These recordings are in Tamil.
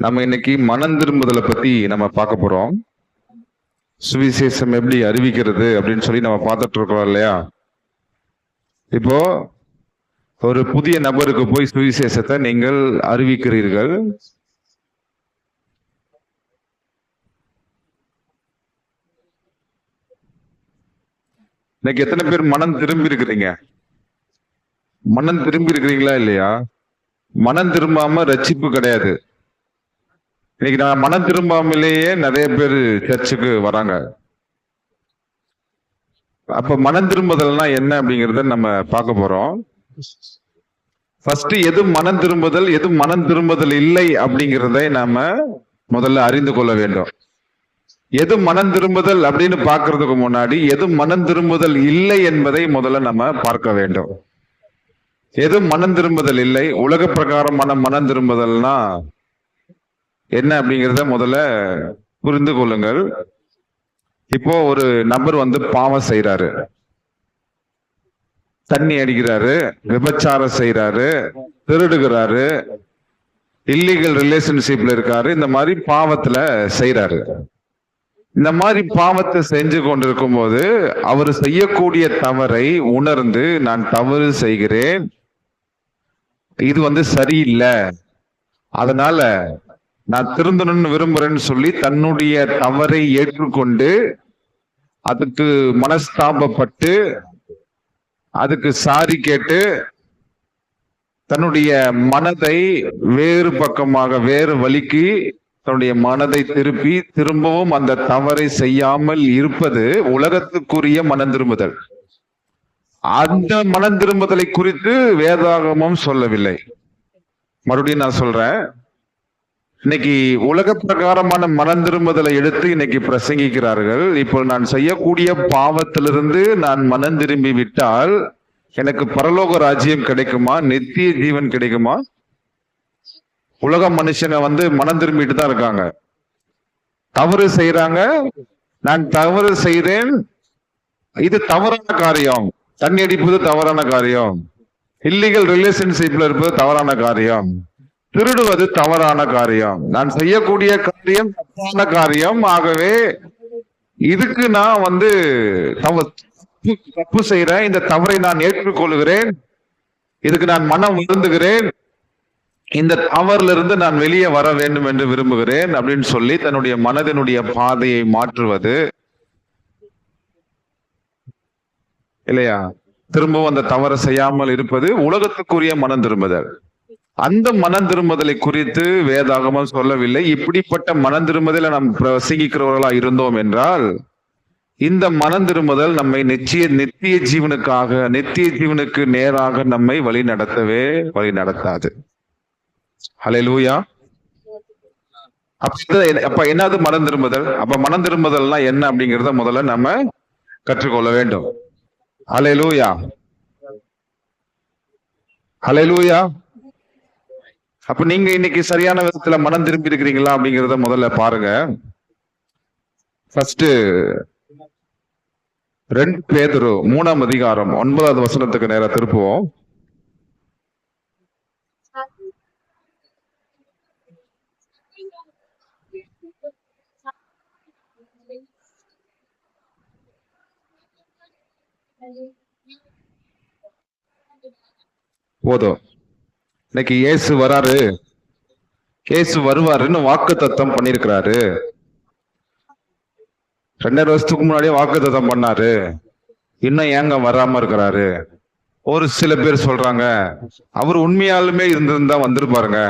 நம்ம இன்னைக்கு மனம் திரும்புதலை பத்தி நம்ம பார்க்க போறோம். சுவிசேஷம் எப்படி அறிவிக்கிறது அப்படின்னு சொல்லி நம்ம பார்த்துட்டு இருக்கோம் இல்லையா? இப்போ ஒரு புதிய நபருக்கு போய் சுவிசேஷத்தை நீங்கள் அறிவிக்கிறீர்கள். இன்னைக்கு எத்தனை பேர் மனம் திரும்பி இருக்கிறீங்க? மனம் திரும்பி இருக்கிறீங்களா இல்லையா? மனம் திரும்பாம ரட்சிப்பு கிடையாது. இன்னைக்கு நான் மனம் திரும்பாமலேயே நிறைய பேர் சர்ச்சுக்கு வராங்க. அப்ப மனம் திரும்புதல்னா என்ன அப்படிங்கறத நம்ம பார்க்க போறோம். ஃபர்ஸ்ட் எது மனம் திரும்புதல், எது மனம் திரும்புதல் இல்லை அப்படிங்கிறதை நாம முதல்ல அறிந்து கொள்ள வேண்டும். எது மனம் திரும்புதல் அப்படின்னு பார்க்கறதுக்கு முன்னாடி எது மனம் திரும்புதல் இல்லை என்பதை முதல்ல நம்ம பார்க்க வேண்டும். எது மனம் திரும்புதல் இல்லை, உலக பிரகாரமான மனம் திரும்புதல்னா என்ன அப்படிங்கிறத முதல்ல புரிந்து கொள்ளுங்கள். இப்போ ஒரு நபர் பாவம் செய்யறாரு, தண்ணி அடிக்கிறாரு, விபச்சாரம் செய்யறாரு, திருடுகிறாரு, இல்லீகல் ரிலேஷன்ஷிப்ல இருக்காரு, இந்த மாதிரி பாவத்துல செய்யறாரு. இந்த மாதிரி பாவத்தை செஞ்சு கொண்டிருக்கும் போது அவர் செய்யக்கூடிய தவறை உணர்ந்து நான் தவறு செய்கிறேன், இது சரியில்லை, அதனால நான் திருந்தணும்னு விரும்புறேன்னு சொல்லி தன்னுடைய தவறை ஏற்றுக்கொண்டு அதுக்கு மனஸ்தாபப்பட்டு அதுக்கு சாரி கேட்டு தன்னுடைய மனதை வேறு பக்கமாக வேறு வழிக்கு தன்னுடைய மனதை திருப்பி திரும்பவும் அந்த தவறை செய்யாமல் இருப்பது உலகத்துக்குரிய மனம் திரும்புதல். அந்த மனம் திரும்புதலை குறித்து வேதாகமம் சொல்லவில்லை. மறுபடியும் நான் சொல்றேன், இன்னைக்கு உலக பிரகாரமான மனம் திரும்புதலை எடுத்து இன்னைக்கு பிரசங்கிக்கிறார்கள். இப்போ நான் செய்யக்கூடிய பாவத்திலிருந்து நான் மனம் திரும்பி விட்டால் எனக்கு பரலோக ராஜ்யம் கிடைக்குமா, நித்திய ஜீவன் கிடைக்குமா? உலக மனுஷங்க மனம் திரும்பிட்டு தான் இருக்காங்க, தவறு செய்யறாங்க. நான் தவறு செய்தேன், இது தவறான காரியம், தண்ணி அடிப்பது தவறான காரியம், இல்லீகல் ரிலேஷன்ஷிப்ல இருப்பது தவறான காரியம், திருடுவது தவறான காரியம், நான் செய்யக்கூடிய காரியம் தப்பான காரியம். ஆகவே இதுக்கு நான் தப்பு செய்யறேன், இந்த தவறை நான் ஏற்றுக்கொள்கிறேன், இதுக்கு நான் மனம் வருந்துகிறேன், இந்த தவறுல இருந்து நான் வெளியே வர வேண்டும் என்று விரும்புகிறேன் அப்படின்னு சொல்லி தன்னுடைய மனதினுடைய பாதையை மாற்றுவது இல்லையா? திரும்பவும் அந்த தவறை செய்யாமல் இருப்பது உலகத்துக்குரிய மனம் திரும்புதல். அந்த மனம் திரும்புதலை குறித்து வேதாகமம் சொல்லவில்லை. இப்படிப்பட்ட மனம் திரும்புதலை நாம் பிரசங்கிக்கிறவர்களா இருந்தோம் என்றால் இந்த மனம் திரும்புதல் நம்மை நித்திய ஜீவனுக்கு நேராக நம்மை வழி நடத்தாது. ஹல்லேலூயா. அப்ப என்னது மனம் திரும்புதல்? அப்ப மனம் திரும்புதல்னா என்ன அப்படிங்கிறத முதல்ல நம்ம கற்றுக்கொள்ள வேண்டும். ஹல்லேலூயா, ஹல்லேலூயா. அப்ப நீங்க இன்னைக்கு சரியான விதத்துல மனம் திரும்பி இருக்கிறீங்களா அப்படிங்கிறத முதல்ல பாருங்க. ஃபர்ஸ்ட் 2 பேதுரு 3ஆம் அதிகாரம் 9வது வசனத்துக்கு நேரா திருப்புவோம். போதும். இன்னைக்கு இயேசு வராரு, இயேசு வருவாருன்னு வாக்கு தத்தம் பண்ணிருக்கிறாரு. 2.5 வருஷத்துக்கு முன்னாடியே வாக்கு தத்தம் பண்ணாரு, இன்னும் ஏங்க வராம இருக்கிறாரு? ஒரு சில பேர் சொல்றாங்க அவர் உண்மையாலுமே இருந்திருந்தா வந்திருப்பாருங்க,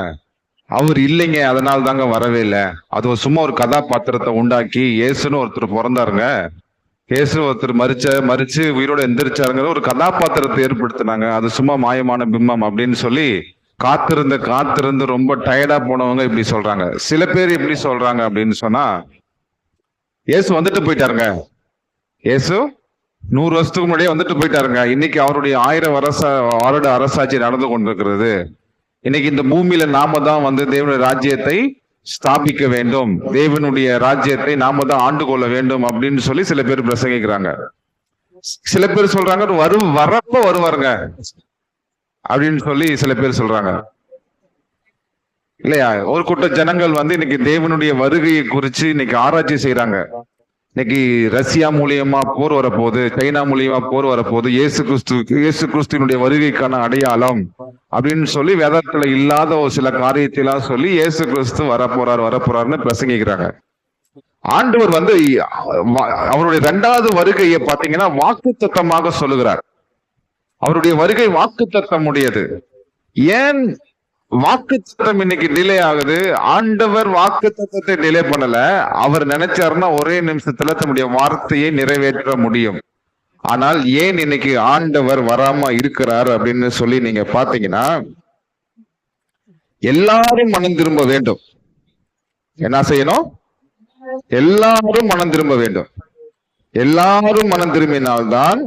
அவர் இல்லைங்க அதனால தாங்க வரவே இல்லை, அது சும்மா ஒரு கதாபாத்திரத்தை உண்டாக்கி இயேசுன்னு ஒருத்தர் பிறந்தாருங்க, இயேசு ஒருத்தர் மறிச்சு உயிரோட எந்திரிச்சாருங்கிற ஒரு கதாபாத்திரத்தை ஏற்படுத்தினாங்க, அது சும்மா மாயமான பிம்பம் அப்படின்னு சொல்லி காத்திருந்து ரொம்ப டயர்டா போனவங்க இப்படி சொல்றாங்க. சில பேர் எப்படி சொல்றாங்க அப்படின்னு சொன்னா, இயேசு வந்துட்டு போயிட்டாருங்க, இயேசு 100 வருஷத்துக்கு முன்னாடியே வந்துட்டு போயிட்டாருங்க, இன்னைக்கு அவருடைய 1000 வருட அரசாட்சி நடந்து கொண்டிருக்கிறது, இன்னைக்கு இந்த பூமியில நாம தான் தேவனுடைய ராஜ்யத்தை ஸ்தாபிக்க வேண்டும், தேவனுடைய ராஜ்யத்தை நாம தான் ஆண்டு கொள்ள வேண்டும் அப்படின்னு சொல்லி சில பேர் பிரசங்கிக்கிறாங்க. சில பேர் சொல்றாங்க வரப்ப வருவாருங்க அப்படின்னு சொல்லி சில பேர் சொல்றாங்க. இல்லையா? ஒரு கூட்ட ஜனங்கள் வந்து இன்னைக்கு தேவனுடைய வருகையை குறிச்சு இன்னைக்கு ஆராய்ச்சி செய்யறாங்க. இன்னைக்கு ரஷ்யா மூலியமா போர் வரப்போகுது, சைனா மூலியமா போர் வரப்போகுது, இயேசு கிறிஸ்துவனுடைய வருகைக்கான அடையாளம் அப்படின்னு சொல்லி வேதத்துல இல்லாத ஒரு சில காரியத்தையெல்லாம் சொல்லி இயேசு கிறிஸ்து வரப்போறாருன்னு பிரசங்கிக்கிறாங்க. ஆண்டவர் வந்து அவருடைய 2வது வருகையை பாத்தீங்கன்னா வாக்குத்தத்தமாக சொல்லுகிறார். அவருடைய வருகை வாக்குத்தத்தம் உடையது. ஏன் வாக்குத்தத்தம் இன்னைக்கு டிலே ஆகுது? ஆண்டவர் வாக்குத்தத்தத்தை டிலே பண்ணல. அவர் நினைச்சாருன்னா ஒரே நிமிஷத்துல தன்னுடைய வார்த்தையை நிறைவேற்ற முடியும். ஆனால் ஏன் இன்னைக்கு ஆண்டவர் வராம இருக்கிறார் அப்படின்னு சொல்லி நீங்க பாத்தீங்கன்னா, எல்லாரும் மனம் திரும்ப வேண்டும். என்ன செய்யணும்? எல்லாரும் மனம் திரும்ப வேண்டும். எல்லாரும் மனம் திரும்பினால்தான்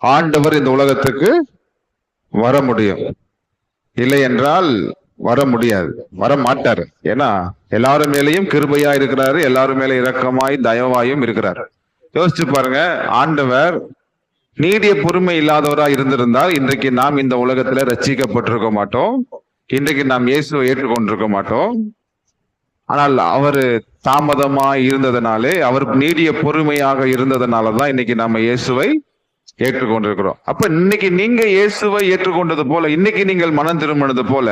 ஆண்டவர் இந்த உலகத்துக்கு வர முடியும். இல்லை என்றால் வர முடியாது, வர மாட்டாரு. ஏன்னா எல்லாரும் மேலேயும் கிருபையா இருக்கிறாரு, எல்லாரும் மேலே இரக்கமாய் தயவாயும் இருக்கிறாரு. யோசிச்சு பாருங்க, ஆண்டவர் நீடிய பொறுமை இல்லாதவரா இருந்திருந்தால் இன்றைக்கு நாம் இந்த உலகத்துல ரட்சிக்கப்பட்டிருக்க மாட்டோம், இன்றைக்கு நாம் இயேசுவை ஏற்றுக்கொண்டிருக்க மாட்டோம். ஆனால் அவரு தாமதமாய் இருந்ததுனாலே, அவர் நீடிய பொறுமையாக இருந்ததுனாலதான் இன்னைக்கு நம்ம இயேசுவை ஏற்றுக்கொண்டிருக்கிறோம். அப்ப இன்னைக்கு நீங்க இயேசுவை ஏற்றுக்கொண்டது போல, இன்னைக்கு நீங்கள் மனம் திரும்பினது போல,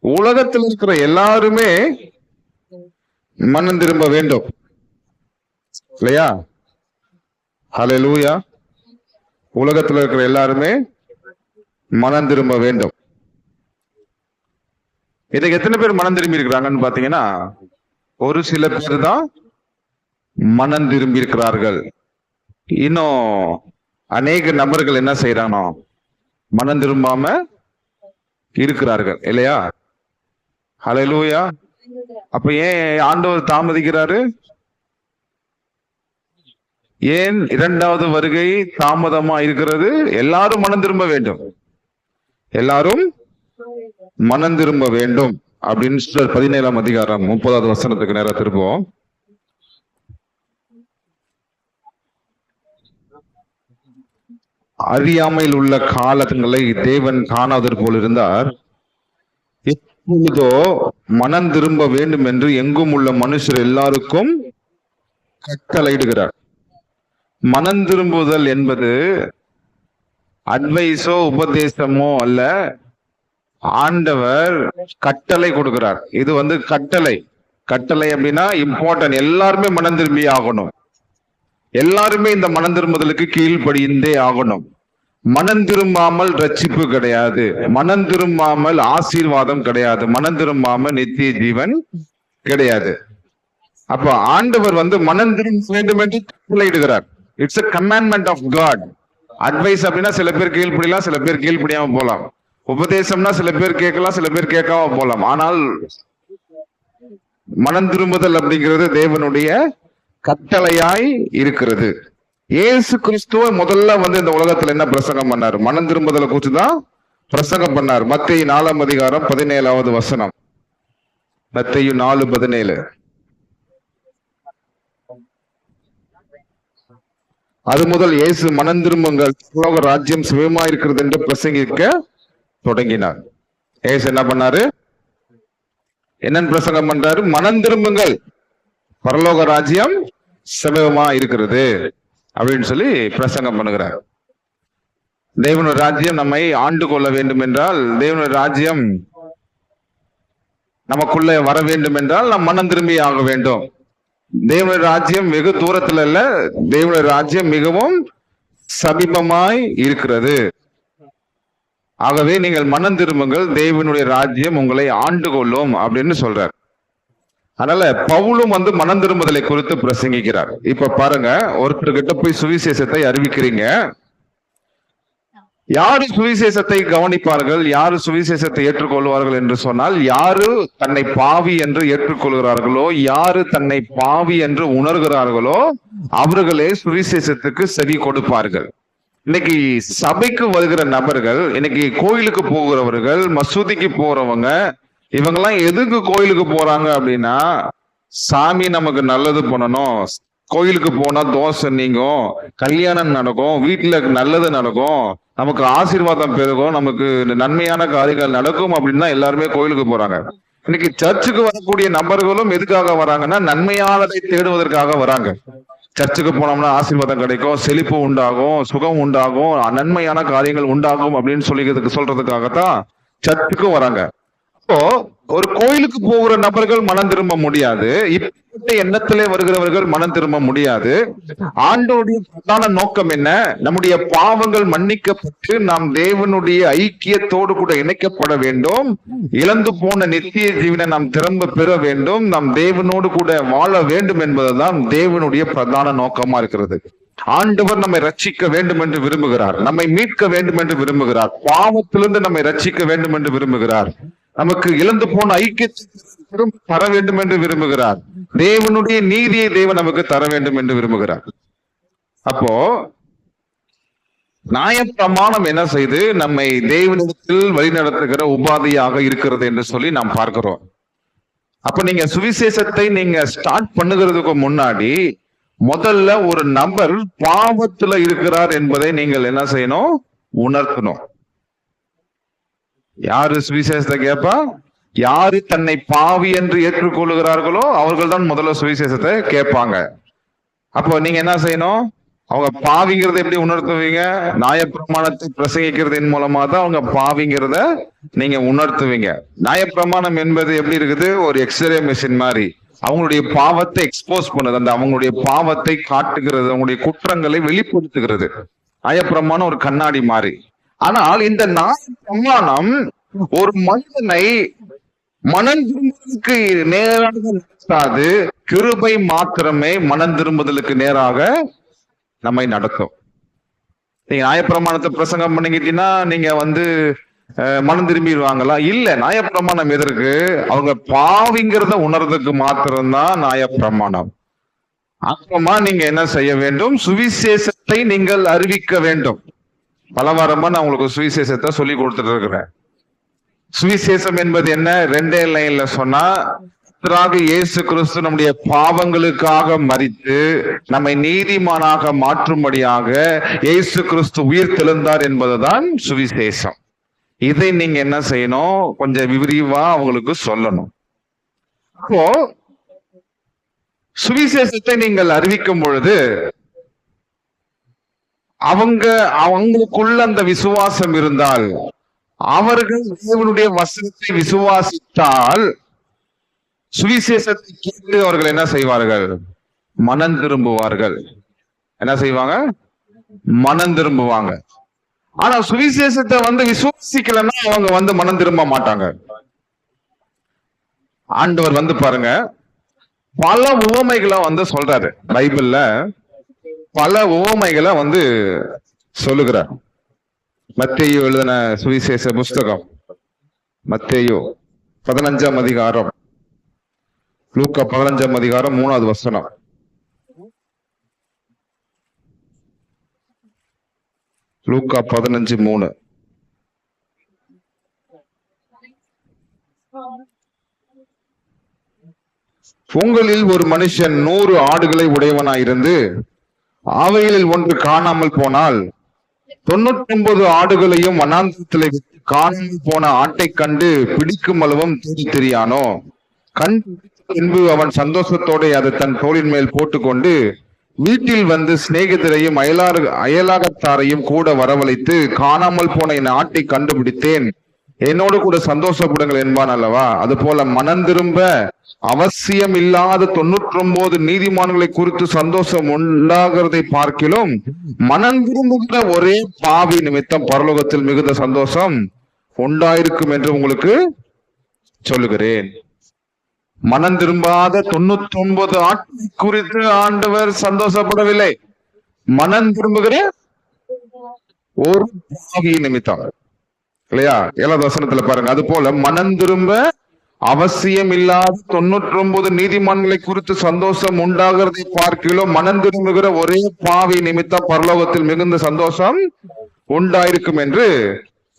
உலகத்தில் இருக்கிற எல்லாருமே மனம் திரும்ப வேண்டும். இல்லையா? ஹல்லேலூயா. உலகத்தில் இருக்கிற எல்லாருமே மனம் திரும்ப வேண்டும். இதுக்கு எத்தனை பேர் மனம் திரும்பி இருக்கிறாங்கன்னு பாத்தீங்கன்னா, ஒரு சில பேர் தான் மனம் திரும்பி இருக்கிறார்கள். இன்னும் அநேக நபர்கள் என்ன செய்யறானோ மனம் திரும்பாம இருக்கிறார்கள். இல்லையா? ஹல்லேலூயா. அப்ப ஏன் ஆண்டவர் தாமதிக்கிறாரு? ஏன் 2வது வருகை தாமதமா இருக்கிறது? எல்லாரும் மனம் திரும்ப வேண்டும், எல்லாரும் மனம் திரும்ப வேண்டும் அப்படின்னு 17ஆம் அதிகாரம் 30வது வசனத்துக்கு நேரா திருப்போம். அறியாமையில் உள்ள காலங்களை தேவன் காணாதர் போல் இருந்தார். எப்பொழுதோ மனம் திரும்ப வேண்டும் என்று எங்கும் உள்ள மனுஷர் எல்லாருக்கும் கட்டளையிடுகிறார். மனம் திரும்புதல் என்பது அட்வைஸோ உபதேசமோ அல்ல, ஆண்டவர் கட்டளை கொடுக்கிறார். இது வந்து கட்டளை. கட்டளை அப்படின்னா இம்பார்ட்டன்ட். எல்லாருமே மனம் திரும்பி ஆகணும், எல்லாருமே இந்த மனம் திரும்புதலுக்கு கீழ்ப்படிந்தே ஆகணும். மனம் திரும்பாமல் ரட்சிப்பு கிடையாது, மனம் திரும்பாமல் ஆசீர்வாதம் கிடையாது, மனம் திரும்பாமல் நித்திய ஜீவன் கிடையாது. அப்ப ஆண்டவர் வந்து மனம் திரும்ப வேண்டும் என்று கட்டளையிடுகிறார். It's a commandment of God. Advice அப்படின்னா சில பேர் கீழ்ப்படியலாம், சில பேர் கீழ்ப்படியாம போலாம். உபதேசம்னா சில பேர் கேட்கலாம், சில பேர் கேட்காம போலாம். ஆனால் மனம் திரும்புதல் அப்படிங்கிறது தேவனுடைய கட்டளையாய் இருக்கிறது. இயேசு கிறிஸ்துவ முதல்ல வந்து இந்த உலகத்துல என்ன பிரசங்கம் பண்ணாரு? மனம் திரும்புதலை குறிச்சுதான் பிரசங்கம் பண்ணார். மத்தேயு 4ஆம் அதிகாரம் 17வது வசனம். மத்தேயு 4:17. அது முதல் இயேசு மனம் திரும்புங்கள், பரலோக ராஜ்யம் சுயமா இருக்கிறது என்று பிரசங்கிக்க தொடங்கினார். இயேசு என்ன பண்ணாரு? என்னன்னு பிரசங்கம் பண்றாரு? மனம் திரும்புங்கள், பரலோக ராஜ்யம் சமீபமா இருக்கிறது அப்படின்னு சொல்லி பிரசங்கம் பண்ணுகிறார். தேவனுடைய ராஜ்யம் நம்மை ஆண்டு கொள்ள வேண்டும் என்றால், தேவனுடைய ராஜ்யம் நமக்குள்ள வர வேண்டும் என்றால் நாம் மனம் திரும்பி ஆக வேண்டும். தேவனுடைய ராஜ்யம் வெகு தூரத்துல இல்ல, தேவனுடைய ராஜ்யம் மிகவும் சமீபமாய் இருக்கிறது. ஆகவே நீங்கள் மனம் திரும்புங்கள், தேவனுடைய ராஜ்யம் உங்களை ஆண்டு கொள்ளும் அப்படின்னு சொல்றார். அதனால பவுலும் வந்து மனம் திரும்புதலை குறித்து பிரசங்கிக்கிறார். இப்ப பாருங்க, ஒருத்தர்கிட்ட போய் சுவிசேஷத்தை அறிவிக்கிறீங்க. யாரு சுவிசேஷத்தை கவனிப்பார்கள், யாரு சுவிசேஷத்தை ஏற்றுக்கொள்வார்கள் என்று சொன்னால், யாரு தன்னை பாவி என்று ஏற்றுக்கொள்கிறார்களோ, யாரு தன்னை பாவி என்று உணர்கிறார்களோ அவர்களே சுவிசேஷத்துக்கு செவி கொடுப்பார்கள். இன்னைக்கு சபைக்கு வருகிற நபர்கள், இன்னைக்கு கோயிலுக்கு போகிறவர்கள், மசூதிக்கு போறவங்க, இவங்கெல்லாம் எதுக்கு கோயிலுக்கு போறாங்க அப்படின்னா, சாமி நமக்கு நல்லது பண்ணணும், கோயிலுக்கு போனா தோசை நீங்கும், கல்யாணம் நடக்கும், வீட்டுல நல்லது நடக்கும், நமக்கு ஆசீர்வாதம் பெருகும், நமக்கு நன்மையான காரியங்கள் நடக்கும் அப்படின்னு தான் எல்லாருமே கோயிலுக்கு போறாங்க. இன்னைக்கு சர்ச்சுக்கு வரக்கூடிய நபர்களும் எதுக்காக வராங்கன்னா நன்மையானதை தேடுவதற்காக வராங்க. சர்ச்சுக்கு போனோம்னா ஆசீர்வாதம் கிடைக்கும், செழிப்பு உண்டாகும், சுகம் உண்டாகும், நன்மையான காரியங்கள் உண்டாகும் அப்படின்னு சொல்றதுக்காகத்தான் சர்ச்சுக்கும் வராங்க. இப்போ ஒரு கோயிலுக்கு போகிற நபர்கள் மனம் திரும்ப முடியாது, இப்ப எண்ணத்திலே வருகிறவர்கள் மனம் திரும்ப முடியாது. ஆண்டவருடைய பிரதான நோக்கம் என்ன? நம்முடைய பாவங்கள் மன்னிக்கப்பட்டு நாம் தேவனுடைய ஐக்கியத்தோடு கூட இணைக்கப்பட வேண்டும், இழந்து போன நித்திய ஜீவனை நாம் திரும்ப பெற வேண்டும், நாம் தேவனோடு கூட வாழ வேண்டும் என்பதுதான் தேவனுடைய பிரதான நோக்கமா இருக்கிறது. ஆண்டவர் நம்மை ரட்சிக்க வேண்டும் என்று விரும்புகிறார், நம்மை மீட்க வேண்டும் என்று விரும்புகிறார், பாவத்திலிருந்து நம்மை ரட்சிக்க வேண்டும் என்று விரும்புகிறார், நமக்கு இழந்து போன ஐக்கியத்தை திரும்ப தர வேண்டும் என்று விரும்புகிறார், தேவனுடைய நீதியை தேவன் நமக்கு தர வேண்டும் என்று விரும்புகிறார். அப்போ நியாயப்பிரமாணம் என்ன செய்து நம்மை தேவனிடத்தில் வழிநடத்துகிற உபாதியாக இருக்கிறது என்று சொல்லி நாம் பார்க்கிறோம். அப்ப நீங்க சுவிசேஷத்தை நீங்க ஸ்டார்ட் பண்ணுகிறதுக்கு முன்னாடி முதல்ல ஒரு நபர் பாவத்துல இருக்கிறார் என்பதை நீங்கள் என்ன செய்யணும்? உணர்த்தணும். யாரு சுவிசேஷத்தை கேட்பா? யாரு தன்னை பாவி என்று ஏற்றுக்கொள்ளுகிறார்களோ அவர்கள் தான் முதல்ல சுவிசேஷத்தை கேட்பாங்க. அப்போ நீங்க என்ன செய்யணும்? அவங்க பாவிங்கிறத எப்படி உணர்த்துவீங்க? நியாயப்பிரமாணத்தை பிரசங்கிக்கிறதின் மூலமா தான் அவங்க பாவிங்கிறத நீங்க உணர்த்துவீங்க. நியாயப்பிரமாணம் என்பது எப்படி இருக்குது? ஒரு எக்ஸ்ரே மிஷின் மாதிரி அவங்களுடைய பாவத்தை எக்ஸ்போஸ் பண்ணுது, அந்த அவங்களுடைய பாவத்தை காட்டுகிறது, அவங்களுடைய குற்றங்களை வெளிப்படுத்துகிறது. நியாயப்பிரமாணம் ஒரு கண்ணாடி மாதிரி. ஆனால் இந்த நியாயப்பிரமாணம் ஒரு மனிதனை மனம் திரும்புதலுக்கு நேராக நடத்தாது, கிருபை மாத்திரமே மனம் திரும்புதலுக்கு நேராக நம்மை நடத்தும். நீங்க நியாயப்பிரமாணத்தை பிரசங்கம் பண்ணிக்கிட்டீங்கன்னா நீங்க மனம் திரும்பிடுவாங்களா? இல்ல. நியாயப்பிரமாணம் எதற்கு? அவங்க பாவிங்கிறத உணர்றதுக்கு மாத்திரம்தான் நியாயப்பிரமாணம். அப்புறமா நீங்க என்ன செய்ய வேண்டும்? சுவிசேஷத்தை நீங்கள் அறிவிக்க வேண்டும். பல வாரமா நான் உங்களுக்கு சுவிசேஷத்தை சொல்லி கொடுத்துட்டு இருக்கிறேன். சுவிசேஷம் என்பது என்ன? 2 லைன்ல சொன்னா, இயேசு கிறிஸ்து நம்முடைய பாவங்களுக்காக மரித்து நம்மை நீதிமானாக மாற்றும்படியாக இயேசு கிறிஸ்து உயிர் தெழுந்தார் என்பதுதான் சுவிசேஷம். இதை நீங்க என்ன செய்யணும்? கொஞ்சம் விரிவா அவங்களுக்கு சொல்லணும். அப்போ சுவிசேஷத்தை நீங்கள் அறிவிக்கும் பொழுது அவங்களுக்குள்ள அந்த விசுவாசம் இருந்தால், அவர்கள் தேவனுடைய வசனத்தை விசுவாசித்தால், சுவிசேஷத்தை கேட்டு அவர்கள் என்ன செய்வார்கள்? மனம் திரும்புவார்கள். என்ன செய்வாங்க? மனம் திரும்புவாங்க. ஆனா சுவிசேஷத்தை விசுவாசிக்கலன்னா அவங்க மனம் திரும்ப மாட்டாங்க. ஆண்டவர் பாருங்க, பல உவமைகளை சொல்றாரு. பைபிள்ல பல உவமைகளை சொல்லுகிறார். மத்தேயு எழுதின சுவிசேஷ புஸ்தகம், மத்தேயு 15ஆம் அதிகாரம், லூக்கா 15ஆம் அதிகாரம் 3வது வசனம். லூக்கா 15:3. உங்களில் ஒரு மனுஷன் 100 ஆடுகளை உடையவனாயிருந்து அவைகளில் ஒன்று காணாமல் போனால் 99 ஆடுகளையும் வனாந்தரத்திலே விட்டு காணாமல் போன ஆட்டை கண்டு பிடிக்கும் அளவும் தேடி தெரியானோ? கண்டு அவன் சந்தோஷத்தோட அதை தன் தோளின் மேல் போட்டுக்கொண்டு வீட்டில் சிநேகிதரையும் அயலாகத்தாரையும் கூட வரவழைத்து, காணாமல் போன என் ஆட்டை கண்டுபிடித்தேன், என்னோடு கூட சந்தோஷப்படுங்கள் என்பான் அல்லவா? அது போல மனம் திரும்ப அவசியம் இல்லாத 99 நீதிமான்களை குறித்து சந்தோஷம் உண்டாகிறதை பார்க்கிலும் மனம் திரும்புகிற ஒரே பாவி நிமித்தம் பரலோகத்தில் மிகுந்த சந்தோஷம் உண்டாயிருக்கும் என்று உங்களுக்கு சொல்லுகிறேன். மனம் திரும்பாத 99 ஆட்டை குறித்து ஆண்டவர் சந்தோஷப்படவில்லை, மனம் திரும்புகிற ஒரு பாவி நிமித்தம். இல்லையா? 7வது வசனத்துல பாருங்க. அது போல மனம் திரும்ப அவசியம் இல்லாத 99 நீதிமான்களை குறித்து சந்தோஷம் உண்டாகிறதை பார்க்கிலும் மனம் திரும்புகிற ஒரே பாவி நிமித்தம் பரலோகத்தில் மிகுந்த சந்தோஷம் உண்டாயிருக்கும் என்று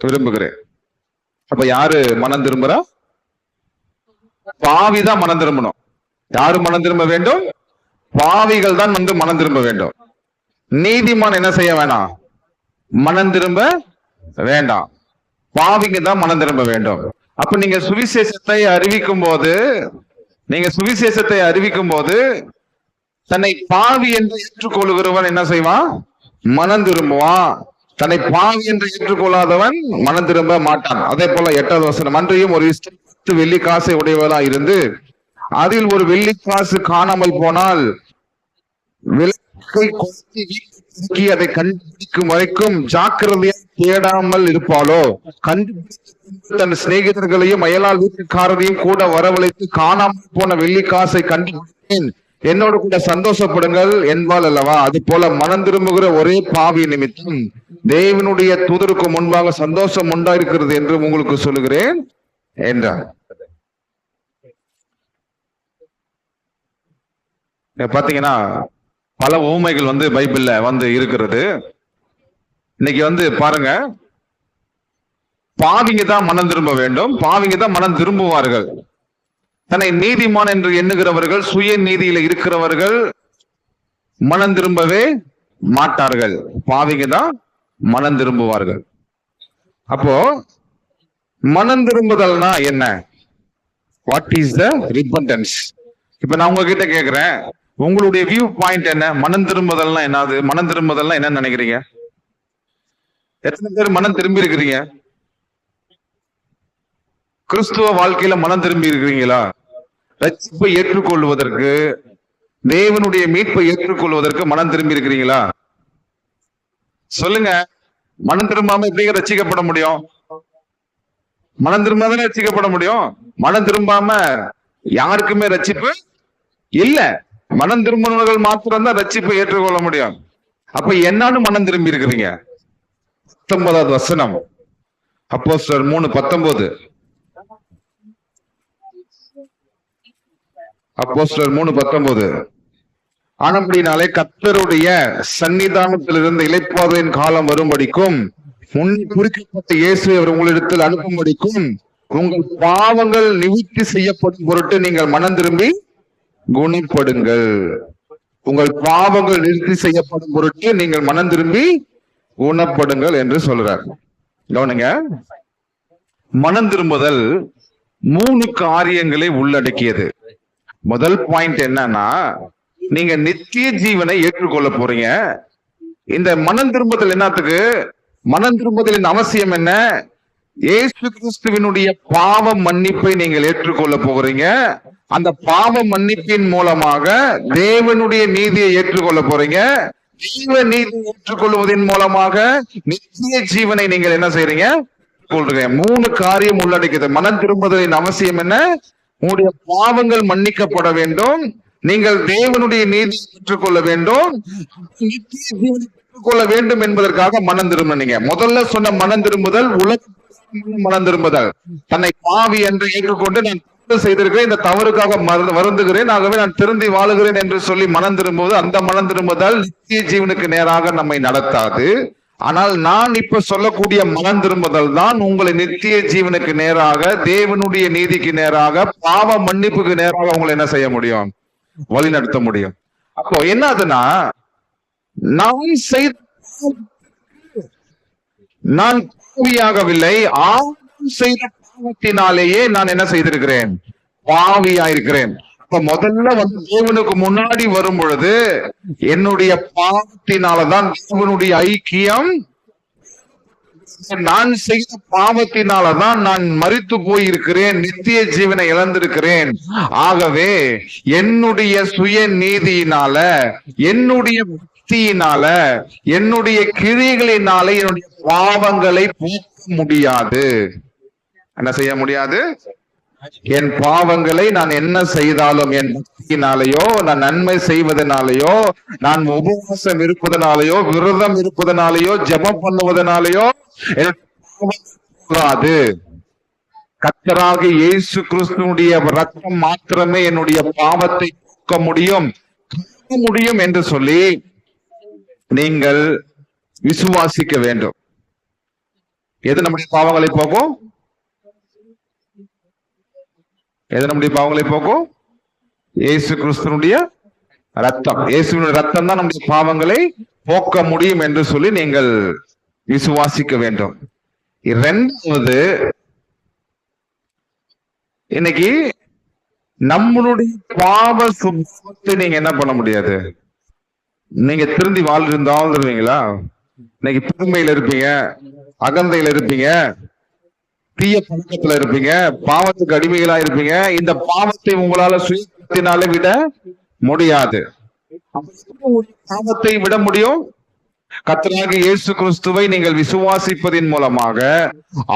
விரும்புகிறேன். அப்ப யாரு மனம் திரும்புறா? பாவிதான் மனம் திரும்பணும். யாரு மனம் திரும்ப வேண்டும்? பாவிகள் தான் வந்து மனம் திரும்ப வேண்டும். நீதிமான் என்ன செய்ய வேணாம்? மனம் திரும்ப வேண்டாம். பாவிங்க தான் மனம் திரும்ப வேண்டும். அப்ப நீங்க சுவிசேஷத்தை அறிவிக்கும் போது தன்னை பாவி என்று ஏற்றுக்கொள்கிறவன் என்ன செய்வான்? மனம் திரும்புவான். தன்னை பாவி என்று ஏற்றுக்கொள்ளாதவன் மனம் திரும்ப மாட்டான். அதே போல 8வது வசனம், அன்றையும் ஒரு 10 வெள்ளி காசை உடையவரா இருந்து அதில் ஒரு வெள்ளி காசு காணாமல் போனால் விளக்கை கொளுத்தி அதை கண்டுபிடிக்கும் வரைக்கும் ஜாக்கிரதையா தேடாமல் இருப்பாளோ? கண்டுபிடித்து தன் சிநேகிதர்களையும் அயலால் வீட்டுக்காரரையும் கூட வரவழைத்து காணாமல் போன வெள்ளி காசை கண்டுபிடித்தேன், என்னோடு கூட சந்தோஷப்படுங்கள் என்பாள் அல்லவா? அது போல மனம் திரும்புகிற ஒரே பாவி நிமித்தம் தேவனுடைய தூதருக்கு முன்பாக சந்தோஷம் உண்டாயிருக்கிறது என்று உங்களுக்கு சொல்லுகிறேன் என்றார். பாத்தீங்கன்னா பல உவமைகள் வந்து பைபிள்ல வந்து இருக்கிறது. இன்னைக்கு பாருங்க, பாவிங்க தான் மனம் திரும்ப வேண்டும், பாவிங்க தான் மனம் திரும்புவார்கள். தன்னை நீதிமான் என்று எண்ணுகிறவர்கள், சுய நீதியில இருக்கிறவர்கள் மனம் திரும்பவே மாட்டார்கள். பாவிங்க தான் மனம் திரும்புவார்கள். அப்போ மனம் திரும்புதல்னா என்ன? What is the repentance? இப்ப நான் உங்ககிட்ட கேக்குறேன், உங்களுடைய வியூ பாயிண்ட் என்ன? மனம் திரும்புதல்னா என்னது? மனம் திரும்புதல்னா என்ன நினைக்கிறீங்க? எத்தனை பேர் மனம் திரும்பி இருக்கிறீங்க? கிறிஸ்துவ வாழ்க்கையில மனம் திரும்பி இருக்கிறீங்களா? ரட்சிப்பை ஏற்றுக்கொள்வதற்கு, தேவனுடைய மீட்பை ஏற்றுக்கொள்வதற்கு மனம் திரும்பி இருக்கிறீங்களா? சொல்லுங்க. மனம் திரும்பாம எப்படிங்க ரட்சிக்கப்பட முடியும்? மனம் திரும்பாம ரட்சிக்கப்பட முடியும்? மனம் திரும்பாம யாருக்குமே ரட்சிப்பு இல்ல. மனம் திரும்பினவர்கள் மாத்திரம்தான் ரட்சிப்பை ஏற்றுக்கொள்ள முடியும். அப்ப என்னன்னு மனம் திரும்பி இருக்கிறீங்க? 19வது வசனம், அப்போஸ்தலர் 3:19. அப்போஸ்தலர் 3:19. ஆனபடினாலே கர்த்தருடைய சன்னிதானத்திலிருந்து இளைப்பாறுதலின் காலம் வரும்படிக்கும் முன் குறிக்கப்பட்ட இயேசுவை அவர் உங்களிடத்தில் அனுப்பும்படிக்கும் உங்கள் பாவங்கள் நிவர்த்தி செய்யப்படும் பொருட்டு நீங்கள் மனம் திரும்பி குணப்படுங்கள். உங்கள் பாவங்கள் நிவர்த்தி செய்யப்படும் பொருட்டு நீங்கள் மனம் திரும்பி குணப்படுங்கள் என்று சொல்றார். கவனிங்க, மனம் திரும்புதல் 3 காரியங்களை உள்ளடக்கியது. முதல் பாயிண்ட் என்னன்னா, நீங்க நித்திய ஜீவனை ஏற்றுக்கொள்ள போறீங்க. இந்த மனம் திரும்புதல் என்னத்துக்கு? மனம் திரும்புதலின் அவசியம் என்ன? இயேசு கிறிஸ்துவினுடைய பாவ மன்னிப்பை நீங்கள் ஏற்றுக்கொள்ள போகிறீங்க. அந்த பாவ மன்னிப்பின் மூலமாக தேவனுடைய நீதியை ஏற்றுக்கொள்ள போறீங்க. ஜீவ நீதி ஏற்றுக்கொள்வதன் மூலமாக நித்திய ஜீவனை நீங்கள் என்ன செய்றீங்க? 3 காரியம் உள்ளடக்கியது. மனம் திரும்புதலின் அவசியம் என்ன? உங்களுடைய பாவங்கள் மன்னிக்கப்பட வேண்டும், நீங்கள் தேவனுடைய நீதி பெற்றுக்கொள்ள வேண்டும், நித்திய ஜீவனை பெற்றுக்கொள்ள வேண்டும் என்பதற்காக மனம் திரும்பினீங்க. முதல்ல சொன்ன மனம் திரும்புதல் உலக மனம் திரும்புதல். தன்னை பாவி என்று ஏற்றுக்கொண்டு நான் தவறு செய்திருக்கிறேன், இந்த தவறுக்காக வருந்துகிறேன், ஆகவே நான் திருந்தி வாழுகிறேன் என்று சொல்லி மனம் திரும்புவது, அந்த மனம் திரும்புதல் நித்திய ஜீவனுக்கு நேராக நம்மை நடத்தாது. ஆனால் நான் இப்ப சொல்லக்கூடிய மனம் திரும்புதல் தான் உங்களை நித்திய ஜீவனுக்கு நேராக, தேவனுடைய நீதிக்கு நேராக, பாவ மன்னிப்புக்கு நேராக உங்களை என்ன செய்ய முடியும்? வழி நடத்த முடியும். அப்போ என்னதுன்னா, நான் பாவியாகவில்லை, செய்த பாவத்தினாலேயே நான் என்ன செய்திருக்கிறேன்? பாவியாயிருக்கிறேன். அப்ப முதல்ல தேவனுக்கு முன்னாடி வரும் பொழுது என்னுடைய பாவத்தினாலதான் தேவனுடைய ஐக்கியம், நான் செய்த பாவத்தினாலதான் நான் மரித்து போயிருக்கிறேன், நித்திய ஜீவனை இழந்திருக்கிறேன். ஆகவே என்னுடைய சுய நீதியினால, என்னுடைய பக்தியினால, என்னுடைய கிரியைகளினால என்னுடைய பாவங்களை போக்க முடியாது. என்ன செய்ய முடியாது? என் பாவங்களை நான் என்ன செய்தாலும், என் பக்தியினாலேயோ, நான் நன்மை செய்வதனாலேயோ, நான் உபவாசம் இருப்பதனாலேயோ, விரதம் இருப்பதனாலேயோ, ஜெபம் பண்ணுவதனாலேயோ கர்த்தராகிய இயேசு கிறிஸ்துவினுடைய ரத்தம் மாத்திரமே என்னுடைய பாவத்தை போக்க முடியும் என்று சொல்லி நீங்கள் விசுவாசிக்க வேண்டும். எது நம்முடைய பாவங்களை போக்கும்? எது நம்முடைய பாவங்களை போக்கும்? இயேசு கிறிஸ்துவினுடைய ரத்தம், இயேசுவின் ரத்தம் தான் நம்முடைய பாவங்களை போக்க முடியும் என்று சொல்லி நீங்கள் விசுவாசிக்க வேண்டும். இரண்டாவது, இன்னைக்கு நம்மளுடைய பாவ சுபாவத்தை நீங்க என்ன பண்ண முடியாது. நீங்க திருந்தி வாழ்வீங்களா? இன்னைக்கு பெருமையில இருப்பீங்க, அகந்தையில இருப்பீங்க, தீய பழக்கத்துல இருப்பீங்க, பாவத்துக்கு அடிமைகளா இருப்பீங்க. இந்த பாவத்தை உங்களால சுயத்தினால விட முடியாது. பாவத்தை விட முடியும்? கர்த்தராகிய இயேசு கிறிஸ்துவை நீங்கள் விசுவாசிப்பதின் மூலமாக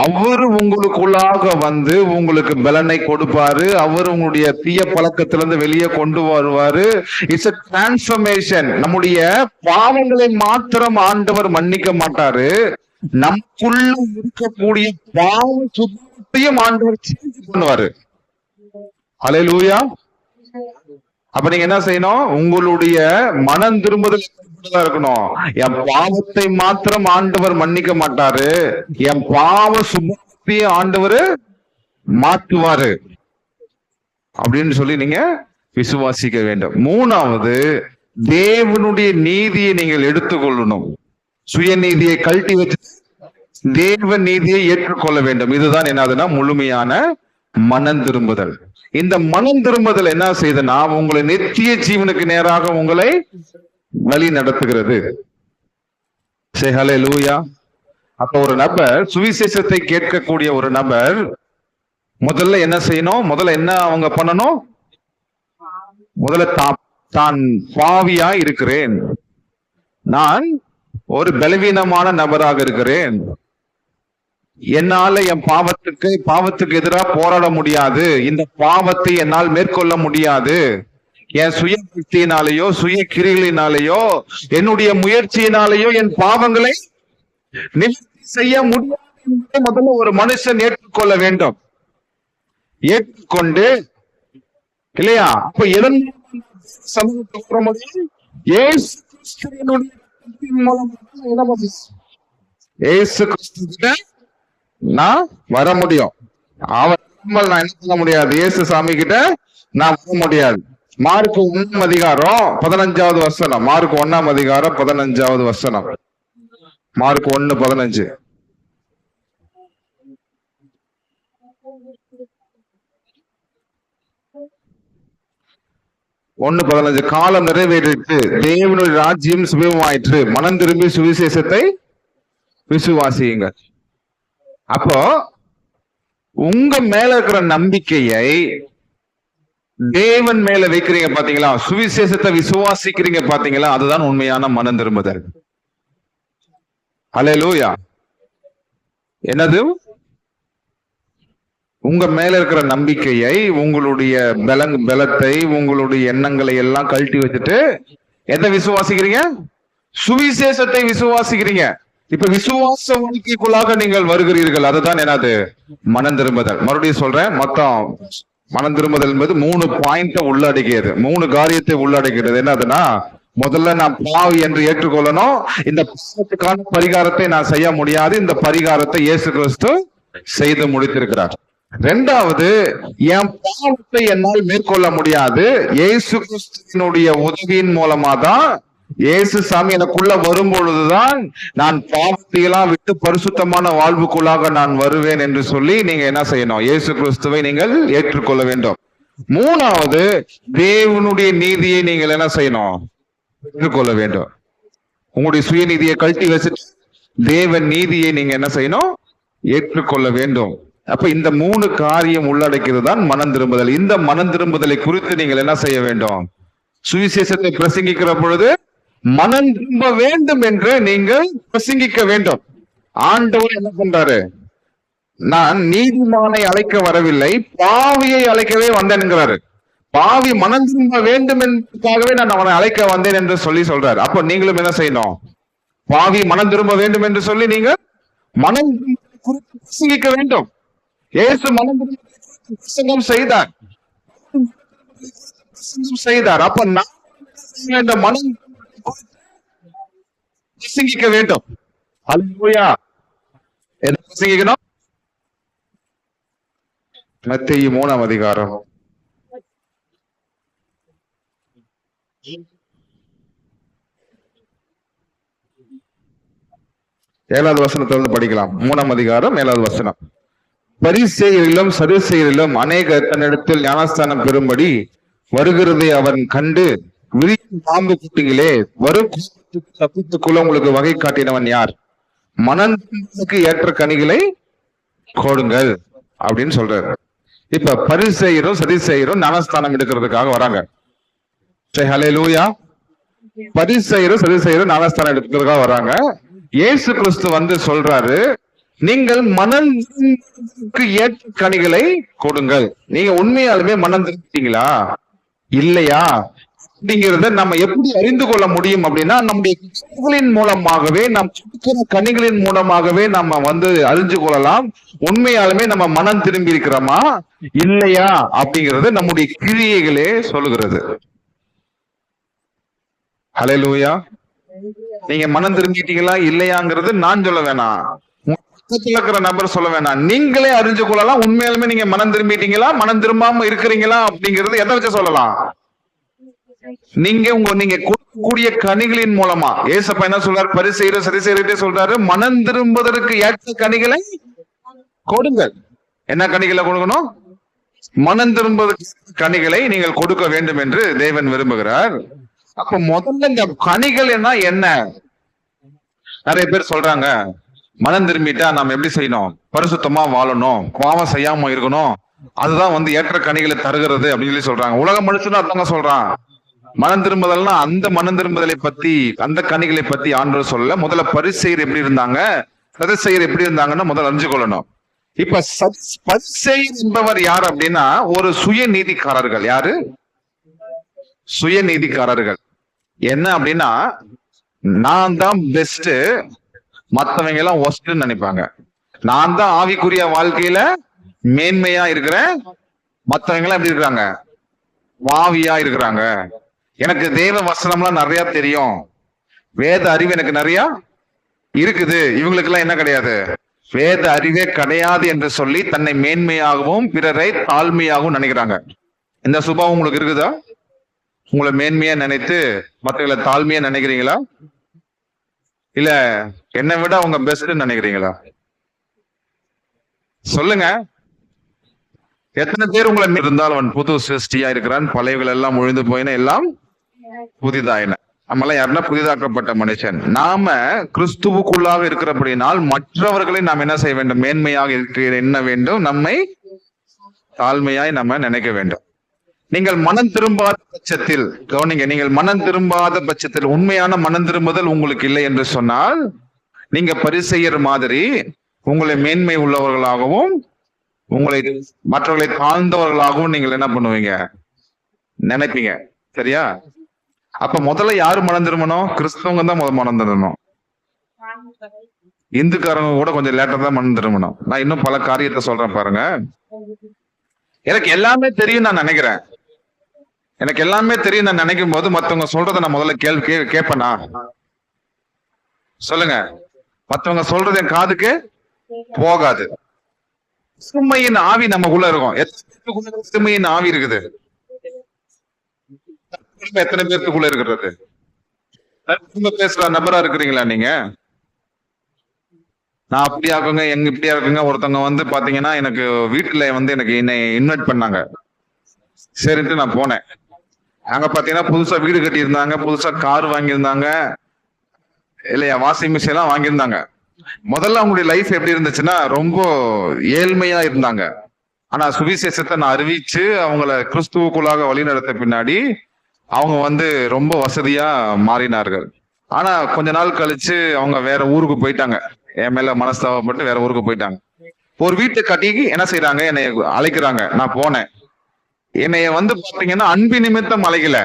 அவர் உங்களுக்குள்ளாக வந்து உங்களுக்கு பலனை கொடுப்பாரு. அவர் உங்களுடைய தீய பழக்கத்திலிருந்து வெளியே கொண்டு வருவாரு. It's a transformation. நம்முடைய பாவங்களை மாத்திரம் ஆண்டவர் மன்னிக்க மாட்டாரு, நமக்குள்ள இருக்கக்கூடிய பாவ சுத்தத்தையும் ஆண்டவர் சேஞ்ச் பண்ணுவாரு. ஹல்லேலூயா. அப்ப நீங்க என்ன செய்யணும்? உங்களுடைய மனம் திரும்புதல் இருக்கணும். என் பாவத்தை மாத்திரம் ஆண்டவர் மன்னிக்க மாட்டாரு, என் பாவ சுபத்தையும் ஆண்டவர் மாற்றுவாரு அப்படின்னு சொல்லி நீங்க விசுவாசிக்க வேண்டும். மூணாவது, தேவனுடைய நீதியை நீங்கள் எடுத்துக்கொள்ளணும். சுயநீதியை கழட்டி வச்சு தேவ நீதியை ஏற்றுக்கொள்ள வேண்டும். இதுதான் என்னதுன்னா முழுமையான மனம் திரும்புதல். இந்த மனம் திரும்புதல் என்ன செய்யுதுன்னா உங்களை நித்திய ஜீவனுக்கு நேராக உங்களை வழி நடத்துகிறது. ஹல்லேலூயா. அப்ப ஒரு நபர் சுவிசேஷத்தை கேட்கக்கூடிய ஒரு நபர் முதல்ல என்ன செய்யணும்? முதல்ல என்ன அவங்க பண்ணணும்? முதல்ல தான் பாவியா இருக்கிறேன், நான் ஒரு பலவீனமான நபராக இருக்கிறேன், என்னால என் பாவத்துக்கு எதிராக போராட முடியாது, இந்த பாவத்தை என்னால் மேற்கொள்ள முடியாது, என் சுய பக்தியினாலேயோ சுய கிரிகளினாலேயோ என்னுடைய முயற்சியினாலேயோ என் பாவங்களை நிவர்த்தி செய்ய முடியாது. முதல்ல ஒரு மனுஷன் ஏற்றுக்கொள்ள வேண்டும். ஏற்றுக்கொண்டு இல்லையா, அப்ப எதன் சமூகத்தை முடியும்? இயேசு கிறிஸ்து நான் வர முடியும். அவர் நான் என்ன பண்ண முடியாது, இயேசு சாமி கிட்ட நான் வர முடியாது. மார்க் 1 அதிகாரம் 15வது வசனம். மார்க் 1 அதிகாரம் 15வது வசனம். மார்க் 1:15. 1:15. காலம் நிறைவேறிட்டு தேவனுடைய ராஜ்யம் சுபமாயிற்று, மனம் திரும்பி சுவிசேஷத்தை விசுவாசியுங்கள். அப்போ உங்க மேல இருக்கிற நம்பிக்கையை தேவன் மேல வைக்கிறீங்க பாத்தீங்களா, சுவிசேஷத்தை விசுவாசிக்கிறீங்க பாத்தீங்களா, அதுதான் உண்மையான மனம் திரும்புதல். ஹல்லேலூயா. என்னது? உங்க மேல இருக்கிற நம்பிக்கையை, உங்களுடைய பலத்தை, உங்களுடைய எண்ணங்களை எல்லாம் கழட்டி வச்சுட்டு எதை விசுவாசிக்கிறீங்க? சுவிசேஷத்தை விசுவாசிக்கிறீங்க. இப்ப விசுவாச வாழ்க்கைக்குள்ளாக நீங்கள் வருகிறீர்கள். அதுதான் என்னது? மனம் திரும்புதல். மறுபடியும் சொல்றேன், மொத்தம் மனம் திரும்புதல் என்பது 3 பாயிண்ட உள்ளடக்கியது, 3 காரியத்தை உள்ளடக்கியது. என்னதுன்னா, முதல்ல நான் பாவி என்று ஏற்றுக்கொள்ளணும். இந்த பாவத்துக்கான பரிகாரத்தை நான் செய்ய முடியாது, இந்த பரிகாரத்தை இயேசு கிறிஸ்து செய்து முடித்திருக்கிறார். இரண்டாவது, என் பாவத்தை என்னால் மேற்கொள்ள முடியாது, இயேசு கிறிஸ்துவினுடைய உதவியின் மூலமா தான், இயேசு சாமி எனக்குள்ள வரும் பொழுதுதான் நான் பாவத்தையெல்லாம் விட்டு பரிசுத்தமான வாழ்வுக்குள்ளாக நான் வருவேன் என்று சொல்லி நீங்க என்ன செய்யணும்? இயேசு கிறிஸ்துவை நீங்கள் ஏற்றுக்கொள்ள வேண்டும். மூணாவது, தேவனுடைய நீதியை நீங்கள் என்ன செய்யணும்? ஏற்றுக்கொள்ள வேண்டும். உங்களுடைய சுயநீதியை கழட்டி வச்சுட்டு தேவன் நீதியை நீங்க என்ன செய்யணும்? ஏற்றுக்கொள்ள வேண்டும். அப்ப இந்த 3 காரியம் உள்ளடக்கிறது தான் மனம் திரும்புதல். இந்த மனம் திரும்புதலை குறித்து நீங்கள் என்ன செய்ய வேண்டும்? சுவிசேஷத்தை பிரசங்கிக்கிற பொழுது மனம் திரும்ப வேண்டும் என்று நீங்கள் பிரசங்கிக்க வேண்டும். ஆண்டவர் என்ன பண்றாரு? நான் நீதிமானை அழைக்க வரவில்லை, பாவியை அழைக்கவே வந்தேன் என்கிறாரு. பாவி மனம் திரும்ப வேண்டும் என்பதற்காகவே நான் அவனை அழைக்க வந்தேன் என்று சொல்றாரு. அப்ப நீங்களும் என்ன செய்யணும்? பாவி மனம் திரும்ப வேண்டும் என்று சொல்லி நீங்க மனம் குறித்து பிரசங்கிக்க வேண்டும். இயேசு மனம் பிரசங்கம் செய்தார். அப்ப நான் இந்த மனம் பிரசங்கிக்க வேண்டும். ஹல்லேலூயா. என்ன பிரசங்கிக்கணும்? மத்தேயு 3 அதிகாரம் ஏழாவது வசனத்தை வந்து படிக்கலாம். 3ஆம் அதிகாரம் 7வது வசனம். பரிசேயரிலும் சதுசேயரிலும் அநேகர் தன்னிடத்தில் ஞானஸ்தானம் பெறும்படி வருகிறதை அவன் கண்டு, விரியும் பாம்பு குட்டிகளே, வரும் தப்பித்துக்குள்ள உங்களுக்கு வகை காட்டினவன் யார்? மனதுக்கு ஏற்ற கனிகளை கொடுங்கள் அப்படின்னு சொல்றாரு. இப்ப பரிசேயரும் சதுசேயரும் ஞானஸ்தானம் எடுக்கிறதுக்காக வராங்க. ஹல்லேலூயா. பரிசேயரும் சதுசேயரும் ஞானஸ்தானம் எடுக்கிறதுக்காக வராங்க. இயேசு கிறிஸ்து வந்து சொல்றாரு, நீங்கள் மனதுக்கு ஏற்ற கனிகளை கொடுங்கள். நீங்க உண்மையாலுமே மனம் திரும்பிட்டீங்களா இல்லையா அப்படிங்கிறத நம்ம எப்படி அறிந்து கொள்ள முடியும் அப்படின்னா, நம்முடைய கனிகளின் மூலமாகவே, நம் கொடுக்கிற கனிகளின் மூலமாகவே நம்ம வந்து அறிஞ்சு கொள்ளலாம் உண்மையாலுமே நம்ம மனம் திரும்பி இருக்கிறோமா இல்லையா அப்படிங்கறது நம்முடைய கிரியைகளே சொல்லுகிறது. ஹல்லேலூயா. நீங்க மனம் திரும்பிட்டீங்களா இல்லையாங்கிறது நான் சொல்ல வேணாம், பக்கத்துல இருக்கிற நபர் சொல்ல வேணாம், நீங்களே அறிஞ்சு கொள்ளலாம் உண்மையாலுமே நீங்க மனம் திரும்பிட்டீங்களா மனம் திரும்பாம இருக்கிறீங்களா அப்படிங்கறது எதை வச்சு சொல்லலாம்? நீங்க கொடுக்கக்கூடிய கனிகளின் மூலமா. ஏசப்பா என்ன சொல்றாரு? பரிசேயர் சதுசேயர்கிட்ட சொல்றாரு, மனம் திரும்புவதற்கு ஏற்ற கனிகளை கொடுங்கள். என்ன கனிகளை கொடுக்கணும்? மனம் திரும்புவதற்கு கனிகளை நீங்கள் கொடுக்க வேண்டும் என்று தேவன் விரும்புகிறார். அப்ப முதல்ல இந்த கனிகள் என்ன? நிறைய பேர் சொல்றாங்க, மனம் திரும்பிட்டா நம்ம எப்படி செய்யணும்? பரிசுத்தமா வாழணும், பாவம் செய்யாம இருக்கணும், அதுதான் வந்து ஏற்ற கனிகளை தருகிறது அப்படின்னு சொல்லி சொல்றாங்க. உலக மனுஷனும் அதாங்க சொல்றான். மனம் திரும்புதல்னா அந்த மனம் திரும்புதலை பத்தி, அந்த கனிகளை பத்தி ஆண்டவர் சொல்ல. முதல்ல பரிசேயர் எப்படி இருந்தாங்க, சதுசேயர் எப்படி இருந்தாங்கன்னா முதல்ல அறிஞ்சு கொள்ளணும். இப்ப பரிசேயர் என்பவர் யார் அப்படின்னா ஒரு சுயநீதிக்காரர்கள். யாரு? சுயநீதிக்காரர்கள். என்ன அப்படின்னா, நான் தான் பெஸ்ட், மத்தவங்க எல்லாம் ஒஸ்ட்னு நினைப்பாங்க. நான் தான் ஆவிக்குரிய வாழ்க்கையில மேன்மையா இருக்கிறேன், மத்தவங்க எல்லாம் எப்படி இருக்கிறாங்க? வாவியா இருக்கிறாங்க. எனக்கு தேவ வசனம்லாம் நிறைய தெரியும், வேத அறிவு எனக்கு நிறைய இருக்குது, இவங்களுக்கு எல்லாம் என்ன கிடையாது? வேத அறிவே கிடையாது என்று சொல்லி தன்னை மேன்மையாகவும் பிறரை தாழ்மையாகவும் நினைக்கிறாங்க. இந்த சுபாவம் உங்களுக்கு இருக்குதா? உங்களை மேன்மையா நினைத்து மற்றவங்களை தாழ்மையா நினைக்கிறீங்களா? இல்ல என்னை விட அவங்க பெஸ்ட் நினைக்கிறீங்களா? சொல்லுங்க. எத்தனை பேர் உங்களை இருந்தால் அவன் புது சிருஷ்டியா இருக்கிறான், பழையவர்கள் எல்லாம் ஒழிந்து போயின, எல்லாம் புதிதாயின. நம்மளாம் யாருன்னா புதிதாக்கப்பட்ட மனுஷன். நாம கிறிஸ்துவுக்குள்ளாக இருக்கிறபடினால் மற்றவர்களை நாம் என்ன செய்ய வேண்டும்? மேன்மையாக இருக்கிற என்ன வேண்டும்? நம்மை தாழ்மையாய் நம்ம நினைக்க வேண்டும். நீங்கள் மனம் திரும்பாத பட்சத்தில், கவனிங்க, நீங்கள் மனம் திரும்பாத பட்சத்தில், உண்மையான மனம் திரும்புதல் உங்களுக்கு இல்லை என்று சொன்னால், நீங்க பரிசேயர் மாதிரி உங்களை மேன்மை உள்ளவர்களாகவும் உங்களை மற்றவர்களை தாழ்ந்தவர்களாகவும் நீங்கள் என்ன பண்ணுவீங்க? நினைப்பீங்க. சரியா? அப்ப முதல்ல யாரு மனம் திரும்பணும்? கிறிஸ்தவங்க தான் முதல் மனம் திரும்பணும். இந்துக்காரங்க கூட கொஞ்சம் லேட்டா தான் மனம் திரும்பணும். நான் இன்னும் பல காரியத்தை சொல்றேன் பாருங்க. எனக்கு எல்லாமே தெரியும் நான் நினைக்கிறேன். எனக்கு எல்லாமே தெரியும் நான் நினைக்கும் போது மத்தவங்க சொல்றதை நான் முதல்ல கேட்பேனா? சொல்லுங்க. மத்தவங்க சொல்றது என் காதுக்கு போகாது. சிறுமையின் ஆவி நமக்குள்ள இருக்கும். சிறுமையின் ஆவி இருக்குது. எத்தனை பேருக்குள்ள இருக்கிறது? பேசுற நபரா இருக்கிறீங்களா நீங்க? நான் அப்படி ஆக்குங்க, எங்க இப்படியா இருக்குங்க. ஒருத்தவங்க வந்து பாத்தீங்கன்னா எனக்கு வீட்டுல வந்து எனக்கு என்னை இன்வைட் பண்ணாங்க. சரின்ட்டு நான் போனேன். அங்க பாத்தீங்கன்னா புதுசா வீடு கட்டி இருந்தாங்க, புதுசா கார் வாங்கியிருந்தாங்க, இல்லையா, வாஷிங் மிஷின் எல்லாம் வாங்கியிருந்தாங்க. முதல்ல அவங்களுடைய லைஃப் எப்படி இருந்துச்சுன்னா ரொம்ப ஏழ்மையா இருந்தாங்க. ஆனா சுவிசேஷத்தை நான் அறிவிச்சு அவங்கள கிறிஸ்துவுக்குள்ளாக வழி நடத்த பின்னாடி அவங்க வந்து ரொம்ப வசதியா மாறினார்கள். ஆனா கொஞ்ச நாள் கழிச்சு அவங்க வேற ஊருக்கு போயிட்டாங்க. என் மேல மனஸ்தாபப்பட்டு வேற ஊருக்கு போயிட்டாங்க. ஒரு வீட்டை கட்டி என்ன செய்யறாங்க, என்னை அழைக்கிறாங்க. நான் போனேன். என்னைய வந்து பாத்தீங்கன்னா அன்பு நிமித்தம் அழைக்கல.